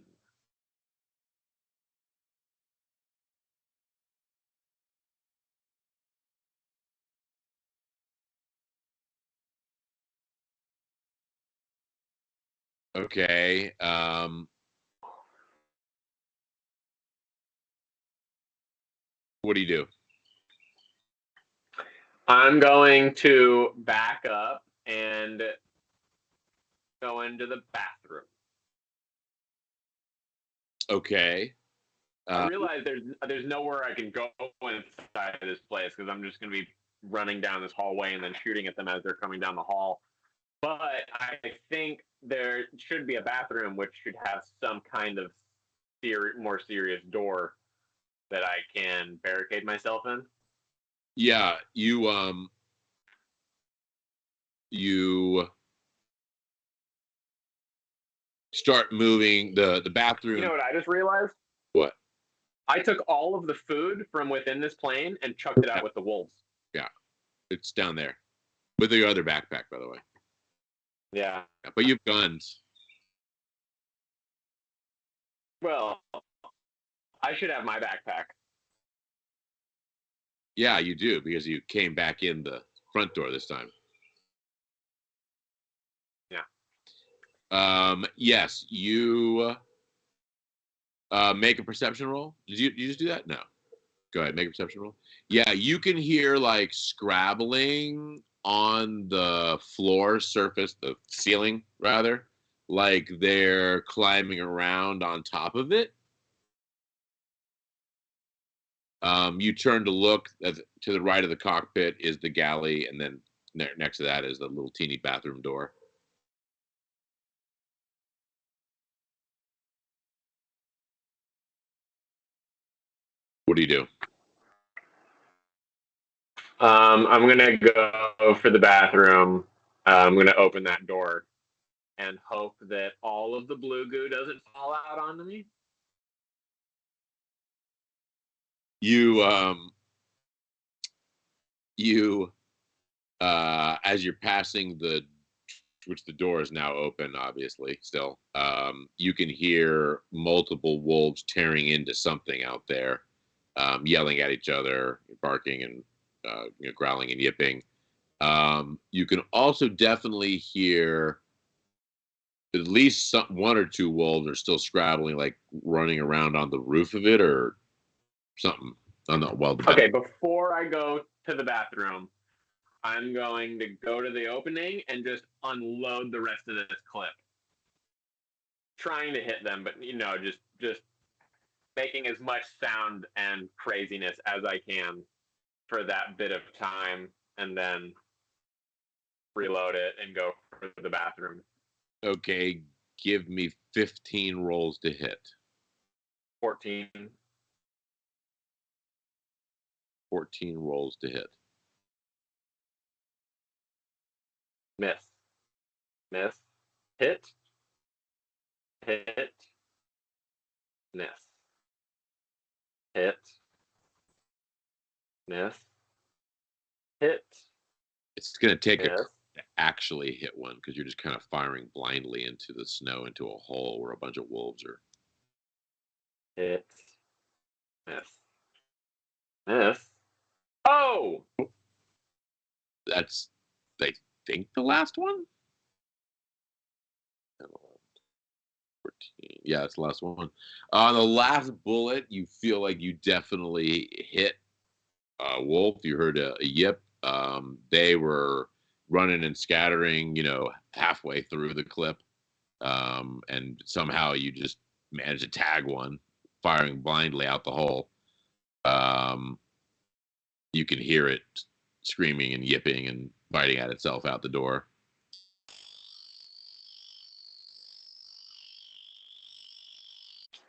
Okay. What do you do? I'm going to back up and go into the bathroom. Okay. I realize there's nowhere I can go inside of this place because I'm just going to be running down this hallway and then shooting at them as they're coming down the hall. But I think there should be a bathroom which should have some kind of more serious door that I can barricade myself in. Yeah, you start moving the bathroom. You know what I just realized? What? I took all of the food from within this plane and chucked it out with the wolves. Yeah, it's down there with your other backpack, by the way. Yeah. But you have guns. Well, I should have my backpack. Yeah, you do, because you came back in the front door this time. Yeah. Yes, you make a perception roll. Did you just do that? No. Go ahead, make a perception roll. Yeah, you can hear like scrabbling on the floor surface, the ceiling rather, like they're climbing around on top of it. You turn to look to the right of the cockpit is the galley, and then next to that is the little teeny bathroom door. What do you do? I'm gonna go for the bathroom. I'm gonna open that door and hope that all of the blue goo doesn't fall out onto me. You as you're passing which the door is now open, obviously, still, you can hear multiple wolves tearing into something out there, yelling at each other, barking and growling and yipping. You can also definitely hear at least one or two wolves are still scrabbling, like running around on the roof of it or something. I'm not well. Okay, before I go to the bathroom, I'm going to go to the opening and just unload the rest of this clip. Trying to hit them, but just making as much sound and craziness as I can for that bit of time, and then reload it and go for the bathroom. Okay, give me 15 rolls to hit. 14. 14 rolls to hit. Miss. Miss. Hit. Hit. Miss. Hit. Miss. Hit. It's going to take miss. to actually hit one because you're just kind of firing blindly into the snow, into a hole where a bunch of wolves are. Hit. Miss. Miss. Oh! That's, I think, the last one? 14. Yeah, it's the last one. On the last bullet, you feel like you definitely hit wolf. You heard a yip. They were running and scattering, halfway through the clip. And somehow you just managed to tag one, firing blindly out the hole. You can hear it screaming and yipping and biting at itself out the door.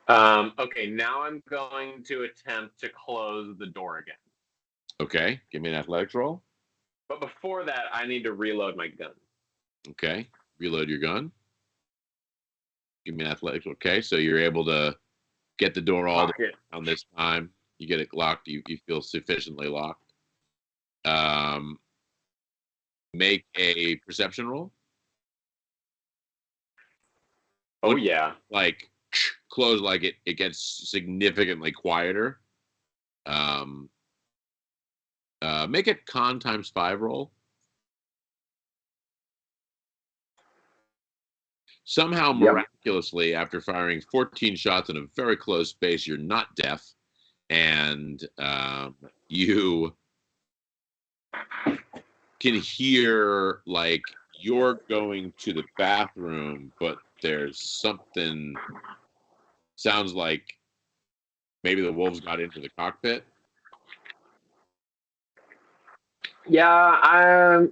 Okay, now I'm going to attempt to close the door again. Okay, give me an athletics roll. But before that, I need to reload my gun. Okay, reload your gun. Give me an athletics. Okay, so you're able to get the door all on this time. You get it locked. You feel sufficiently locked. Make a perception roll. Oh, yeah. Like close, like it gets significantly quieter. Make a con times 5 roll. Somehow, miraculously, after firing 14 shots in a very close space, you're not deaf, and you can hear like you're going to the bathroom, but there's something. Sounds like maybe the wolves got into the cockpit. Yeah, I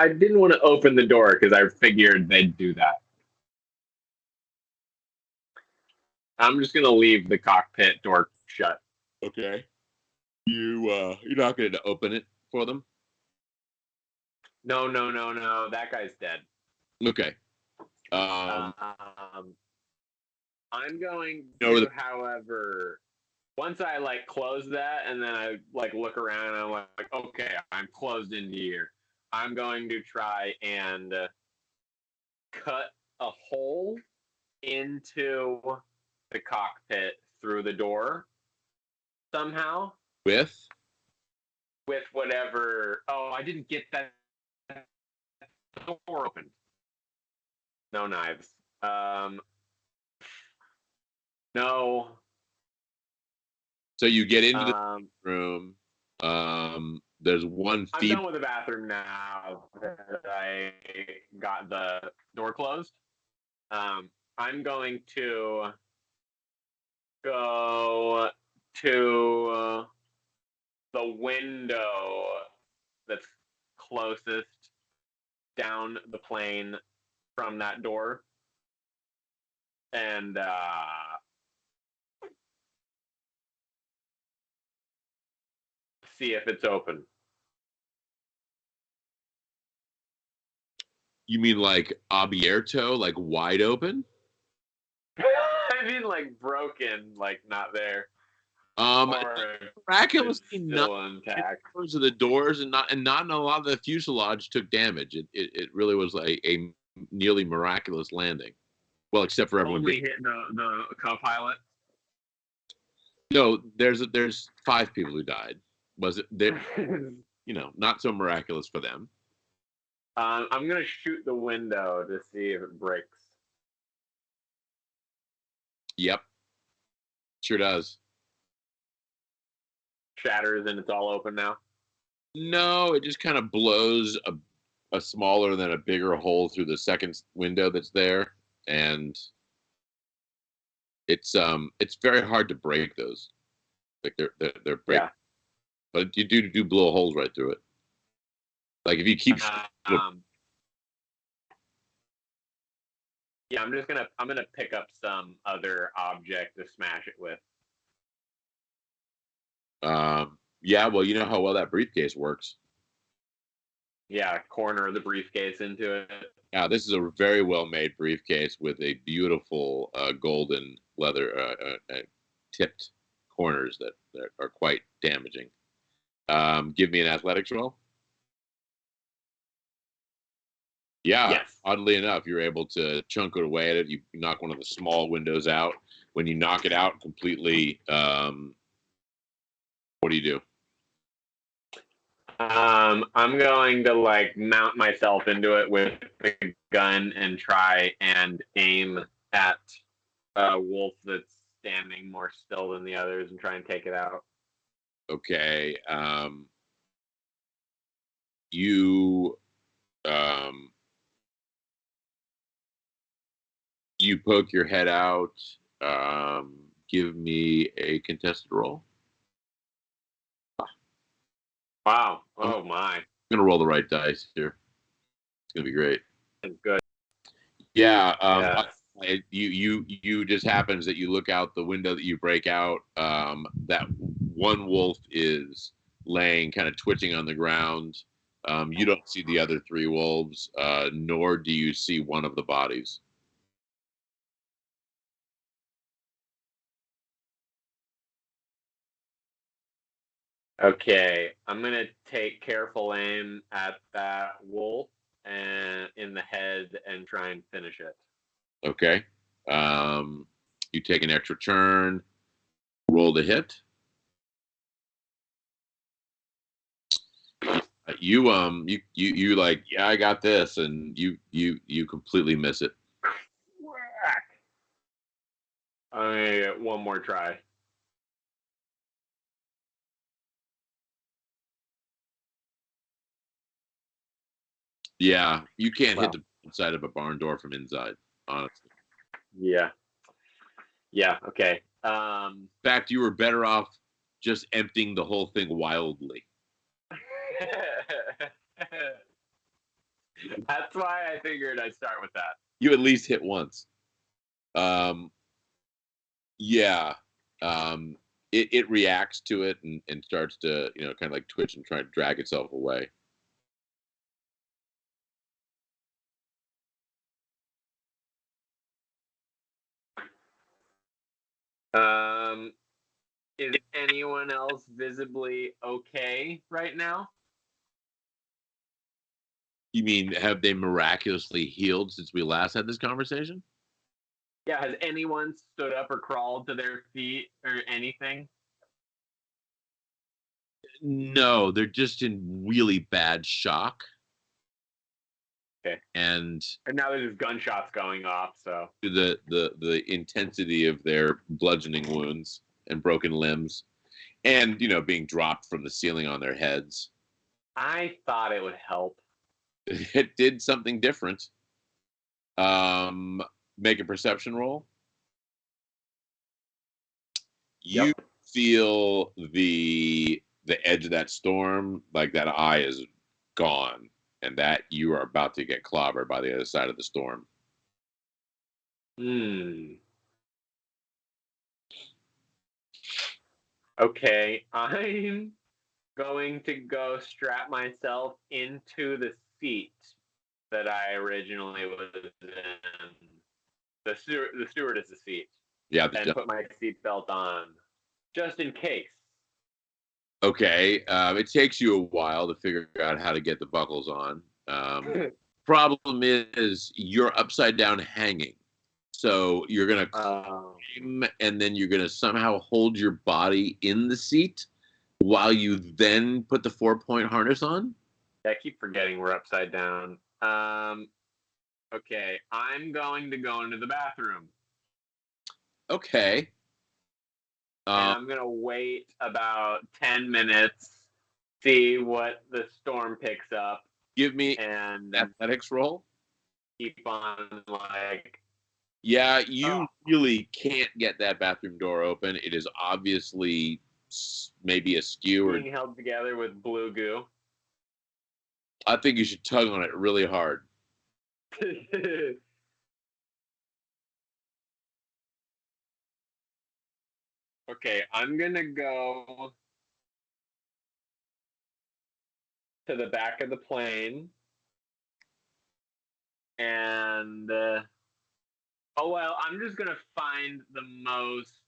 didn't want to open the door because I figured they'd do that. I'm just gonna leave the cockpit door shut. Okay. You're not going to open it for them? No. That guy's dead. Okay. I'm going to, however, once I close that and then I look around and I'm like, okay, I'm closed into here. I'm going to try and cut a hole into the cockpit through the door somehow. With whatever. Oh, I didn't get that door open. No knives. No. So you get into the room. There's one I'm done with the bathroom now that I got the door closed. I'm going to go to the window that's closest down the plane from that door and see if it's open. You mean like abierto, like wide open? I mean, like broken, like not there. Miraculously still not intact. Those are the doors, and not a lot of the fuselage took damage. It really was a nearly miraculous landing. Well, except for everyone Only hit the co-pilot. No, there's 5 people who died. Was it there? Not so miraculous for them. I'm gonna shoot the window to see if it breaks. Yep, sure does. Shatters and it's all open now. No, it just kind of blows a smaller than a bigger hole through the second window that's there, and it's very hard to break those. Like they're break, Yeah. but you do blow holes right through it. Like if you keep. Yeah, I'm gonna pick up some other object to smash it with. Yeah, well, you know how well that briefcase works. Yeah, corner the briefcase into it. Yeah, this is a very well made briefcase with a beautiful golden leather tipped corners that are quite damaging. Give me an athletics roll. Yeah, yes. Oddly enough, you're able to chunk it away at it. You knock one of the small windows out. When you knock it out completely, what do you do? I'm going to like mount myself into it with the gun and try and aim at a wolf that's standing more still than the others and try and take it out. Okay. You you poke your head out. Give me a contested roll. Wow. Oh my. I'm gonna roll the right dice here. It's gonna be great. Good. Yeah. Yeah. You just happens that you look out the window that you break out. That one wolf is laying, kind of twitching on the ground. You don't see the other 3 wolves, nor do you see one of the bodies. Okay, I'm gonna take careful aim at that wolf and in the head and try and finish it. Okay. You take an extra turn. Roll the hit. You like, yeah, I got this, and you completely miss it. Whack. I'm gonna get one more try. Yeah, you can't hit the inside of a barn door from inside, honestly. Yeah. Yeah. Okay. In fact, you were better off just emptying the whole thing wildly. That's why I figured I'd start with that. You at least hit once. Yeah. It reacts to it and starts to, kind of like twitch and try to drag itself away. Is anyone else visibly okay right now? You mean, have they miraculously healed since we last had this conversation? Yeah, has anyone stood up or crawled to their feet or anything? No, they're just in really bad shock. Okay. And now there's gunshots going off, so the intensity of their bludgeoning wounds and broken limbs, and being dropped from the ceiling on their heads. I thought it would help. It did something different. Make a perception roll. You feel the edge of that storm, like that eye is gone, and that you are about to get clobbered by the other side of the storm. Okay, I'm going to go strap myself into the seat that I originally was in. The stewardess' seat. Yeah, and put my seatbelt on, just in case. Okay, it takes you a while to figure out how to get the buckles on. Problem is, you're upside down hanging. So you're going to climb, and then you're going to somehow hold your body in the seat while you then put the 4-point harness on? I keep forgetting we're upside down. Okay, I'm going to go into the bathroom. Okay. And I'm going to wait about 10 minutes, see what the storm picks up. Give me an athletics roll. Keep on, like... Yeah, you really can't get that bathroom door open. It is obviously maybe askew or... being held together with blue goo. I think you should tug on it really hard. Okay, I'm going to go to the back of the plane. And, I'm just going to find the most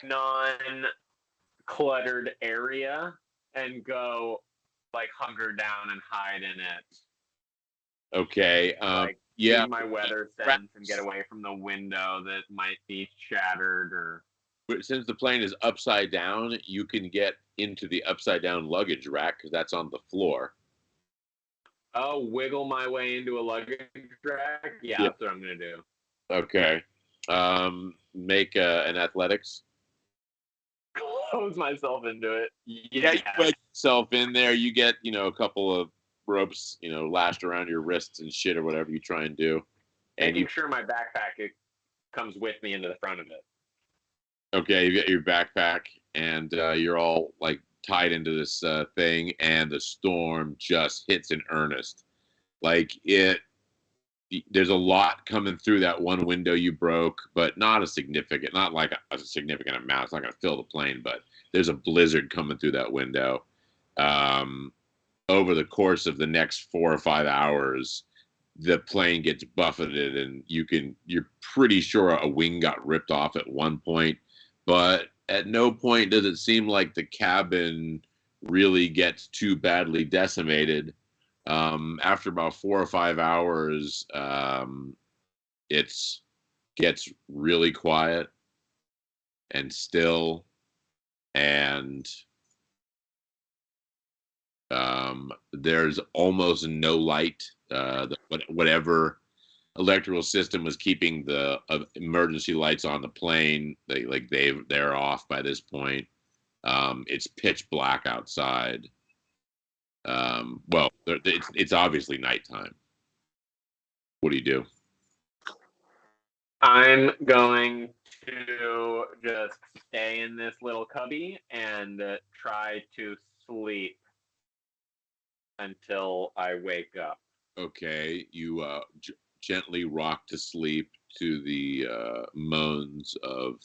non-cluttered area and go, like, hunker down and hide in it. Okay. Use my weather sense and get away from the window that might be shattered or... Since the plane is upside down, you can get into the upside down luggage rack because that's on the floor. Oh, wiggle my way into a luggage rack? Yeah, that's what I'm going to do. Okay. Make an athletics. Close myself into it. Yeah, you put yourself in there. You get, a couple of ropes, lashed around your wrists and shit or whatever you try and do. And Making sure my backpack comes with me into the front of it. Okay, you get your backpack, and you're all like tied into this thing, and the storm just hits in earnest. Like there's a lot coming through that one window you broke, but not like a significant amount. It's not going to fill the plane, but there's a blizzard coming through that window. Over the course of the next 4 or 5 hours, the plane gets buffeted, and you're pretty sure a wing got ripped off at one point. But at no point does it seem like the cabin really gets too badly decimated. After about 4 or 5 hours, it gets really quiet and still, and there's almost no light. Whatever electrical system was keeping the emergency lights on the plane, they're off by this point. It's pitch black outside. It's obviously nighttime. What do you do? I'm going to just stay in this little cubby and try to sleep until I wake up. Okay, you gently rock to sleep to the moans of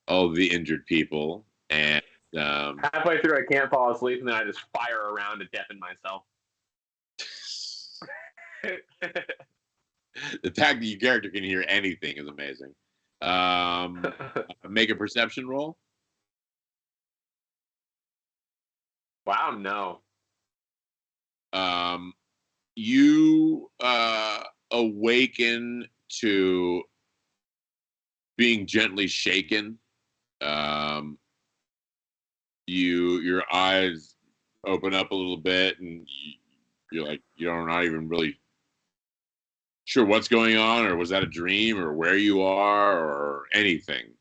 all the injured people, and halfway through I can't fall asleep, and then I just fire around to deafen myself. The fact that your character can hear anything is amazing. Make a perception roll. Wow, no. You awaken to being gently shaken. Your eyes open up a little bit, and you're not even really sure what's going on, or was that a dream, or where you are, or anything.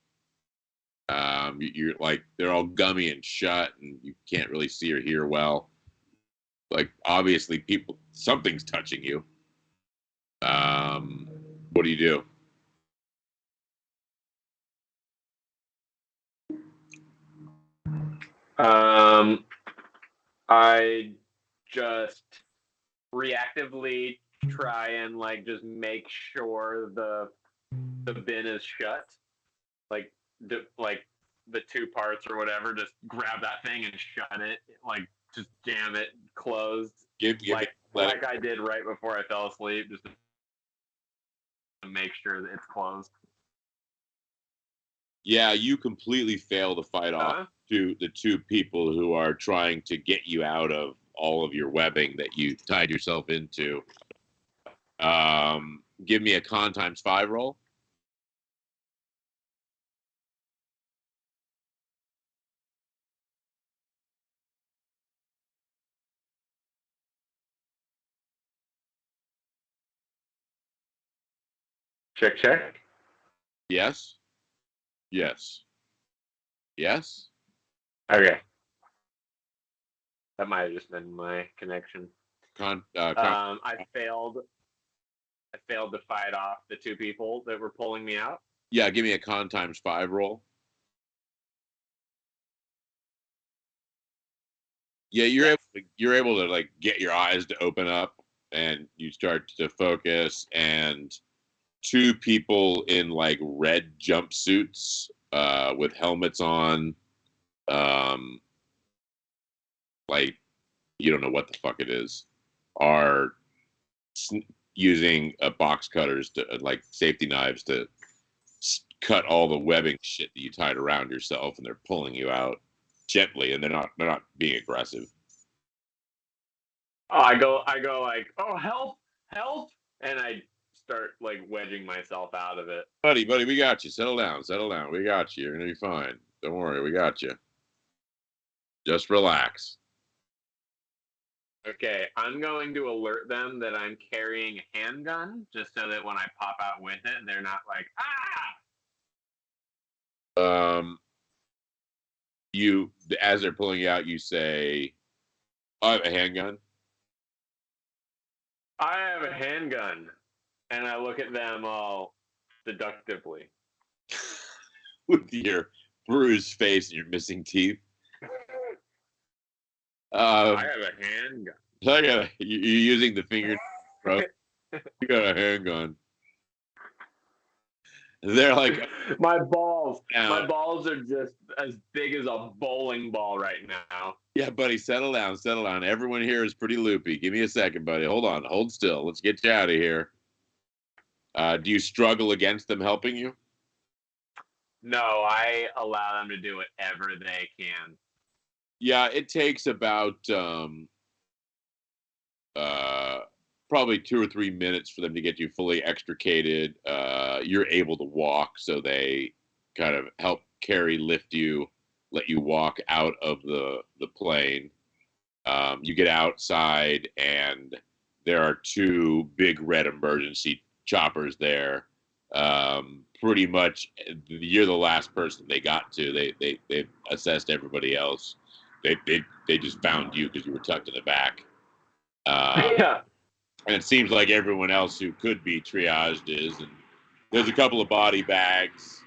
You're like, they're all gummy and shut, and you can't really see or hear well. Like, obviously, something's touching you. What do you do? I just reactively try and like just make sure the bin is shut. Like the two parts or whatever, just grab that thing and shut it. Like just jam it closed. Like I did right before I fell asleep, just to make sure that it's closed. Yeah, you completely fail to fight off the two people who are trying to get you out of all of your webbing that you tied yourself into. Give me a con times 5 roll. Check. Yes. Yes. Yes. Okay. That might have just been my connection. I failed to fight off the two people that were pulling me out. Yeah, give me a con times 5 roll. Yeah, you're able to like get your eyes to open up, and you start to focus, and two people in like red jumpsuits with helmets on, like you don't know what the fuck it is, are using box cutters to like safety knives to cut all the webbing shit that you tied around yourself, and they're pulling you out gently, and they're not being aggressive. Oh, I go like, oh, help, and I start like wedging myself out of it. Buddy, we got you. Settle down. We got you. You're gonna be fine. Don't worry, we got you. Just relax. Okay, I'm going to alert them that I'm carrying a handgun, just so that when I pop out with it, they're not like, ah! You, as they're pulling you out, you say, I have a handgun. I have a handgun. And I look at them all seductively. With your bruised face and your missing teeth. I have a handgun. You're using the finger. You got a handgun. They're like, my balls are just as big as a bowling ball right now. Yeah, buddy, settle down. Everyone here is pretty loopy. Give me a second, buddy. Hold still. Let's get you out of here. Do you struggle against them helping you? No, I allow them to do whatever they can. Yeah, it takes about probably 2 or 3 minutes for them to get you fully extricated. You're able to walk, so they kind of help lift you, let you walk out of the plane. You get outside, and there are 2 big red emergency choppers there. Pretty much, you're the last person they got to. They've assessed everybody else. They just found you because you were tucked in the back. Yeah. And it seems like everyone else who could be triaged is. And there's a couple of body bags.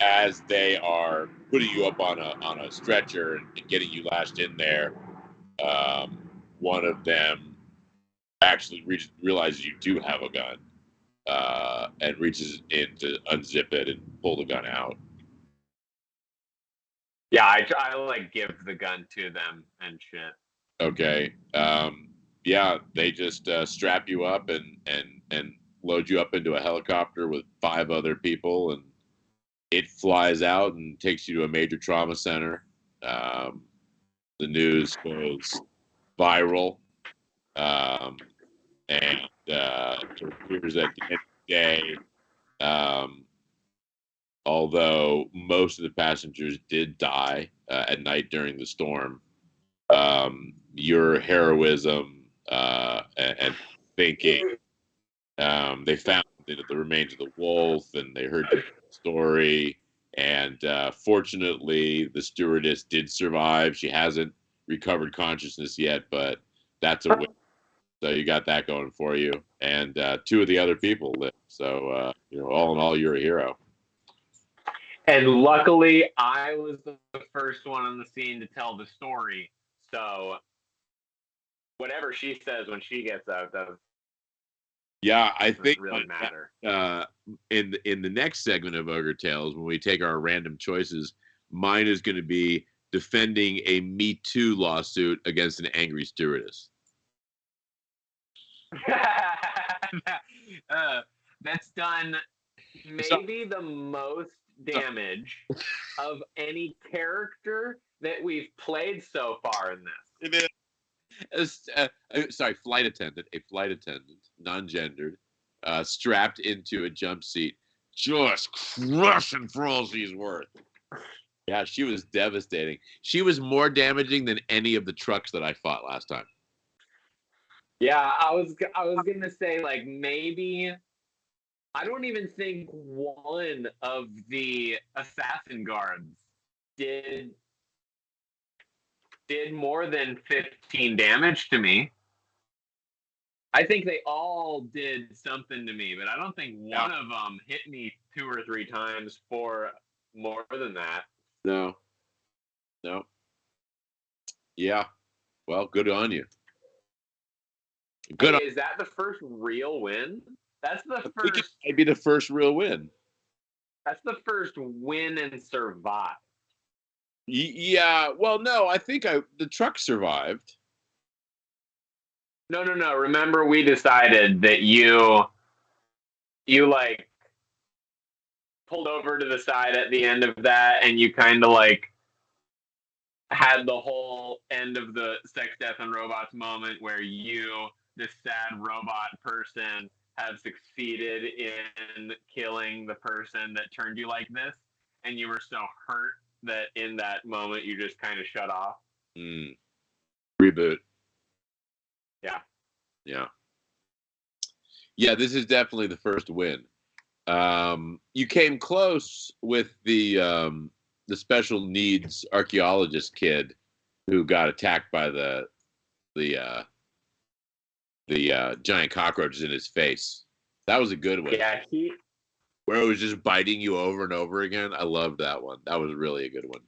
As they are putting you up on a stretcher and getting you lashed in there, one of them actually realizes you do have a gun, and reaches in to unzip it and pull the gun out. Yeah, I like give the gun to them and shit. Okay. Yeah, they just strap you up and load you up into a helicopter with 5 other people, and it flies out and takes you to a major trauma center. The news goes viral, and it appears that at the end of the day, although most of the passengers did die at night during the storm. Your heroism and thinking. They found the remains of the wolf, and they heard the story. And fortunately, the stewardess did survive. She hasn't recovered consciousness yet, but that's a win. So you got that going for you. And two of the other people lived. So, all in all, you're a hero. And luckily, I was the first one on the scene to tell the story. So whatever she says when she gets out doesn't I think really matter. In the next segment of Ogre Tailz, when we take our random choices, mine is going to be defending a Me Too lawsuit against an angry stewardess. That's done maybe the most damage of any character that we've played so far in this. It is. Flight attendant, non-gendered, strapped into a jump seat, just crushing for all she's worth. Yeah, she was devastating. She was more damaging than any of the trucks that I fought last time. Yeah, I was gonna say, like, maybe I don't even think one of the assassin guards did more than 15 damage to me. I think they all did something to me, but I don't think one of them hit me 2 or 3 times for more than that. No. Yeah. Well, good on you. Good. Hey, is that the first real win? That's the first. Maybe the first real win. That's the first win and survive. Yeah. Well, no, I think the truck survived. No. Remember, we decided that you like pulled over to the side at the end of that, and you kind of like had the whole end of the Sex, Death, and Robots moment where you, this sad robot person, have succeeded in killing the person that turned you like this, and you were so hurt that in that moment you just kind of shut off. Reboot. Yeah, this is definitely the first win. You came close with the special needs archaeologist kid who got attacked by the giant cockroaches in his face. That was a good one. Yeah, where it was just biting you over and over again. I loved that one. That was really a good one.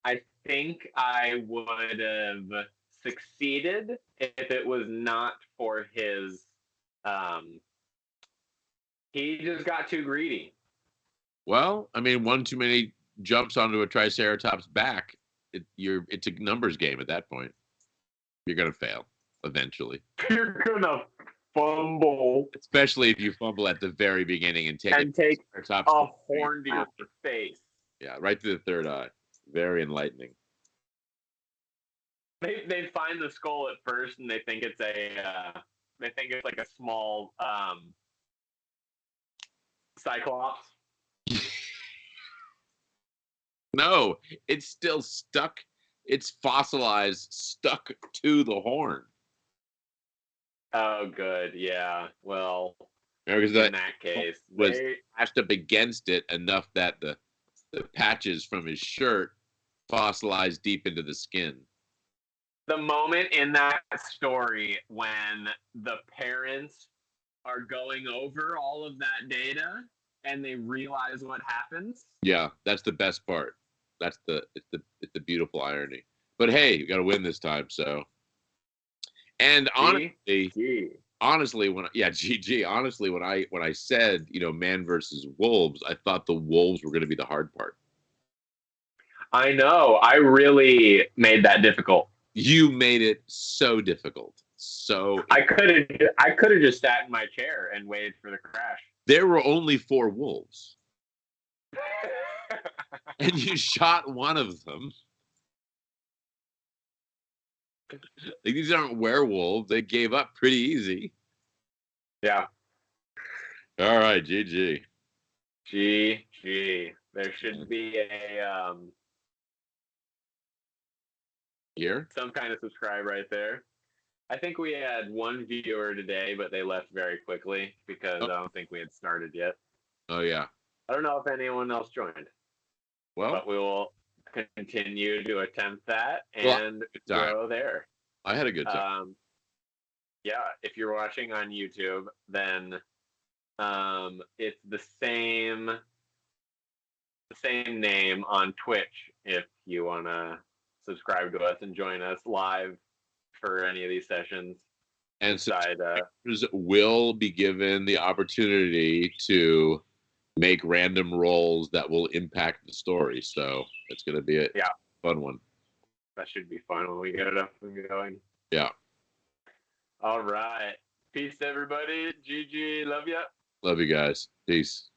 I think I would have succeeded if it was not for his. He just got too greedy. Well, I mean, one too many jumps onto a Triceratops' back. It's a numbers game at that point. You're gonna fail eventually. You're gonna fumble, especially if you fumble at the very beginning and take a horn to your face. Yeah, right to the third eye. Very enlightening. They find the skull at first, and they think it's like a small cyclops. No, it's still stuck. It's fossilized, stuck to the horn. Oh, good. Yeah. Well, in that case, was patched up against it enough that the patches from his shirt fossilized deep into the skin. The moment in that story when the parents are going over all of that data and they realize what happens. Yeah, that's the best part. It's the beautiful irony. But hey, you got to win this time, so. And honestly, when I said, man versus wolves, I thought the wolves were going to be the hard part. I know. I really made that difficult. You made it so difficult. So I could have just sat in my chair and waited for the crash. There were only 4 wolves. And you shot one of them. These aren't werewolves. They gave up pretty easy. Yeah. All right, GG. GG. There should be a here some kind of subscribe right there. I think we had one viewer today, but they left very quickly because I don't think we had started yet. Oh yeah. I don't know if anyone else joined. Well, but we will continue to attempt that and grow there. I had a good time. Yeah, if you're watching on YouTube, then it's the same name on Twitch if you want to subscribe to us and join us live for any of these sessions. And subscribers will be given the opportunity to make random rolls that will impact the story. So it's going to be a fun one. That should be fun when we get it up and going. Yeah. All right. Peace, everybody. GG. Love ya. Love you guys. Peace.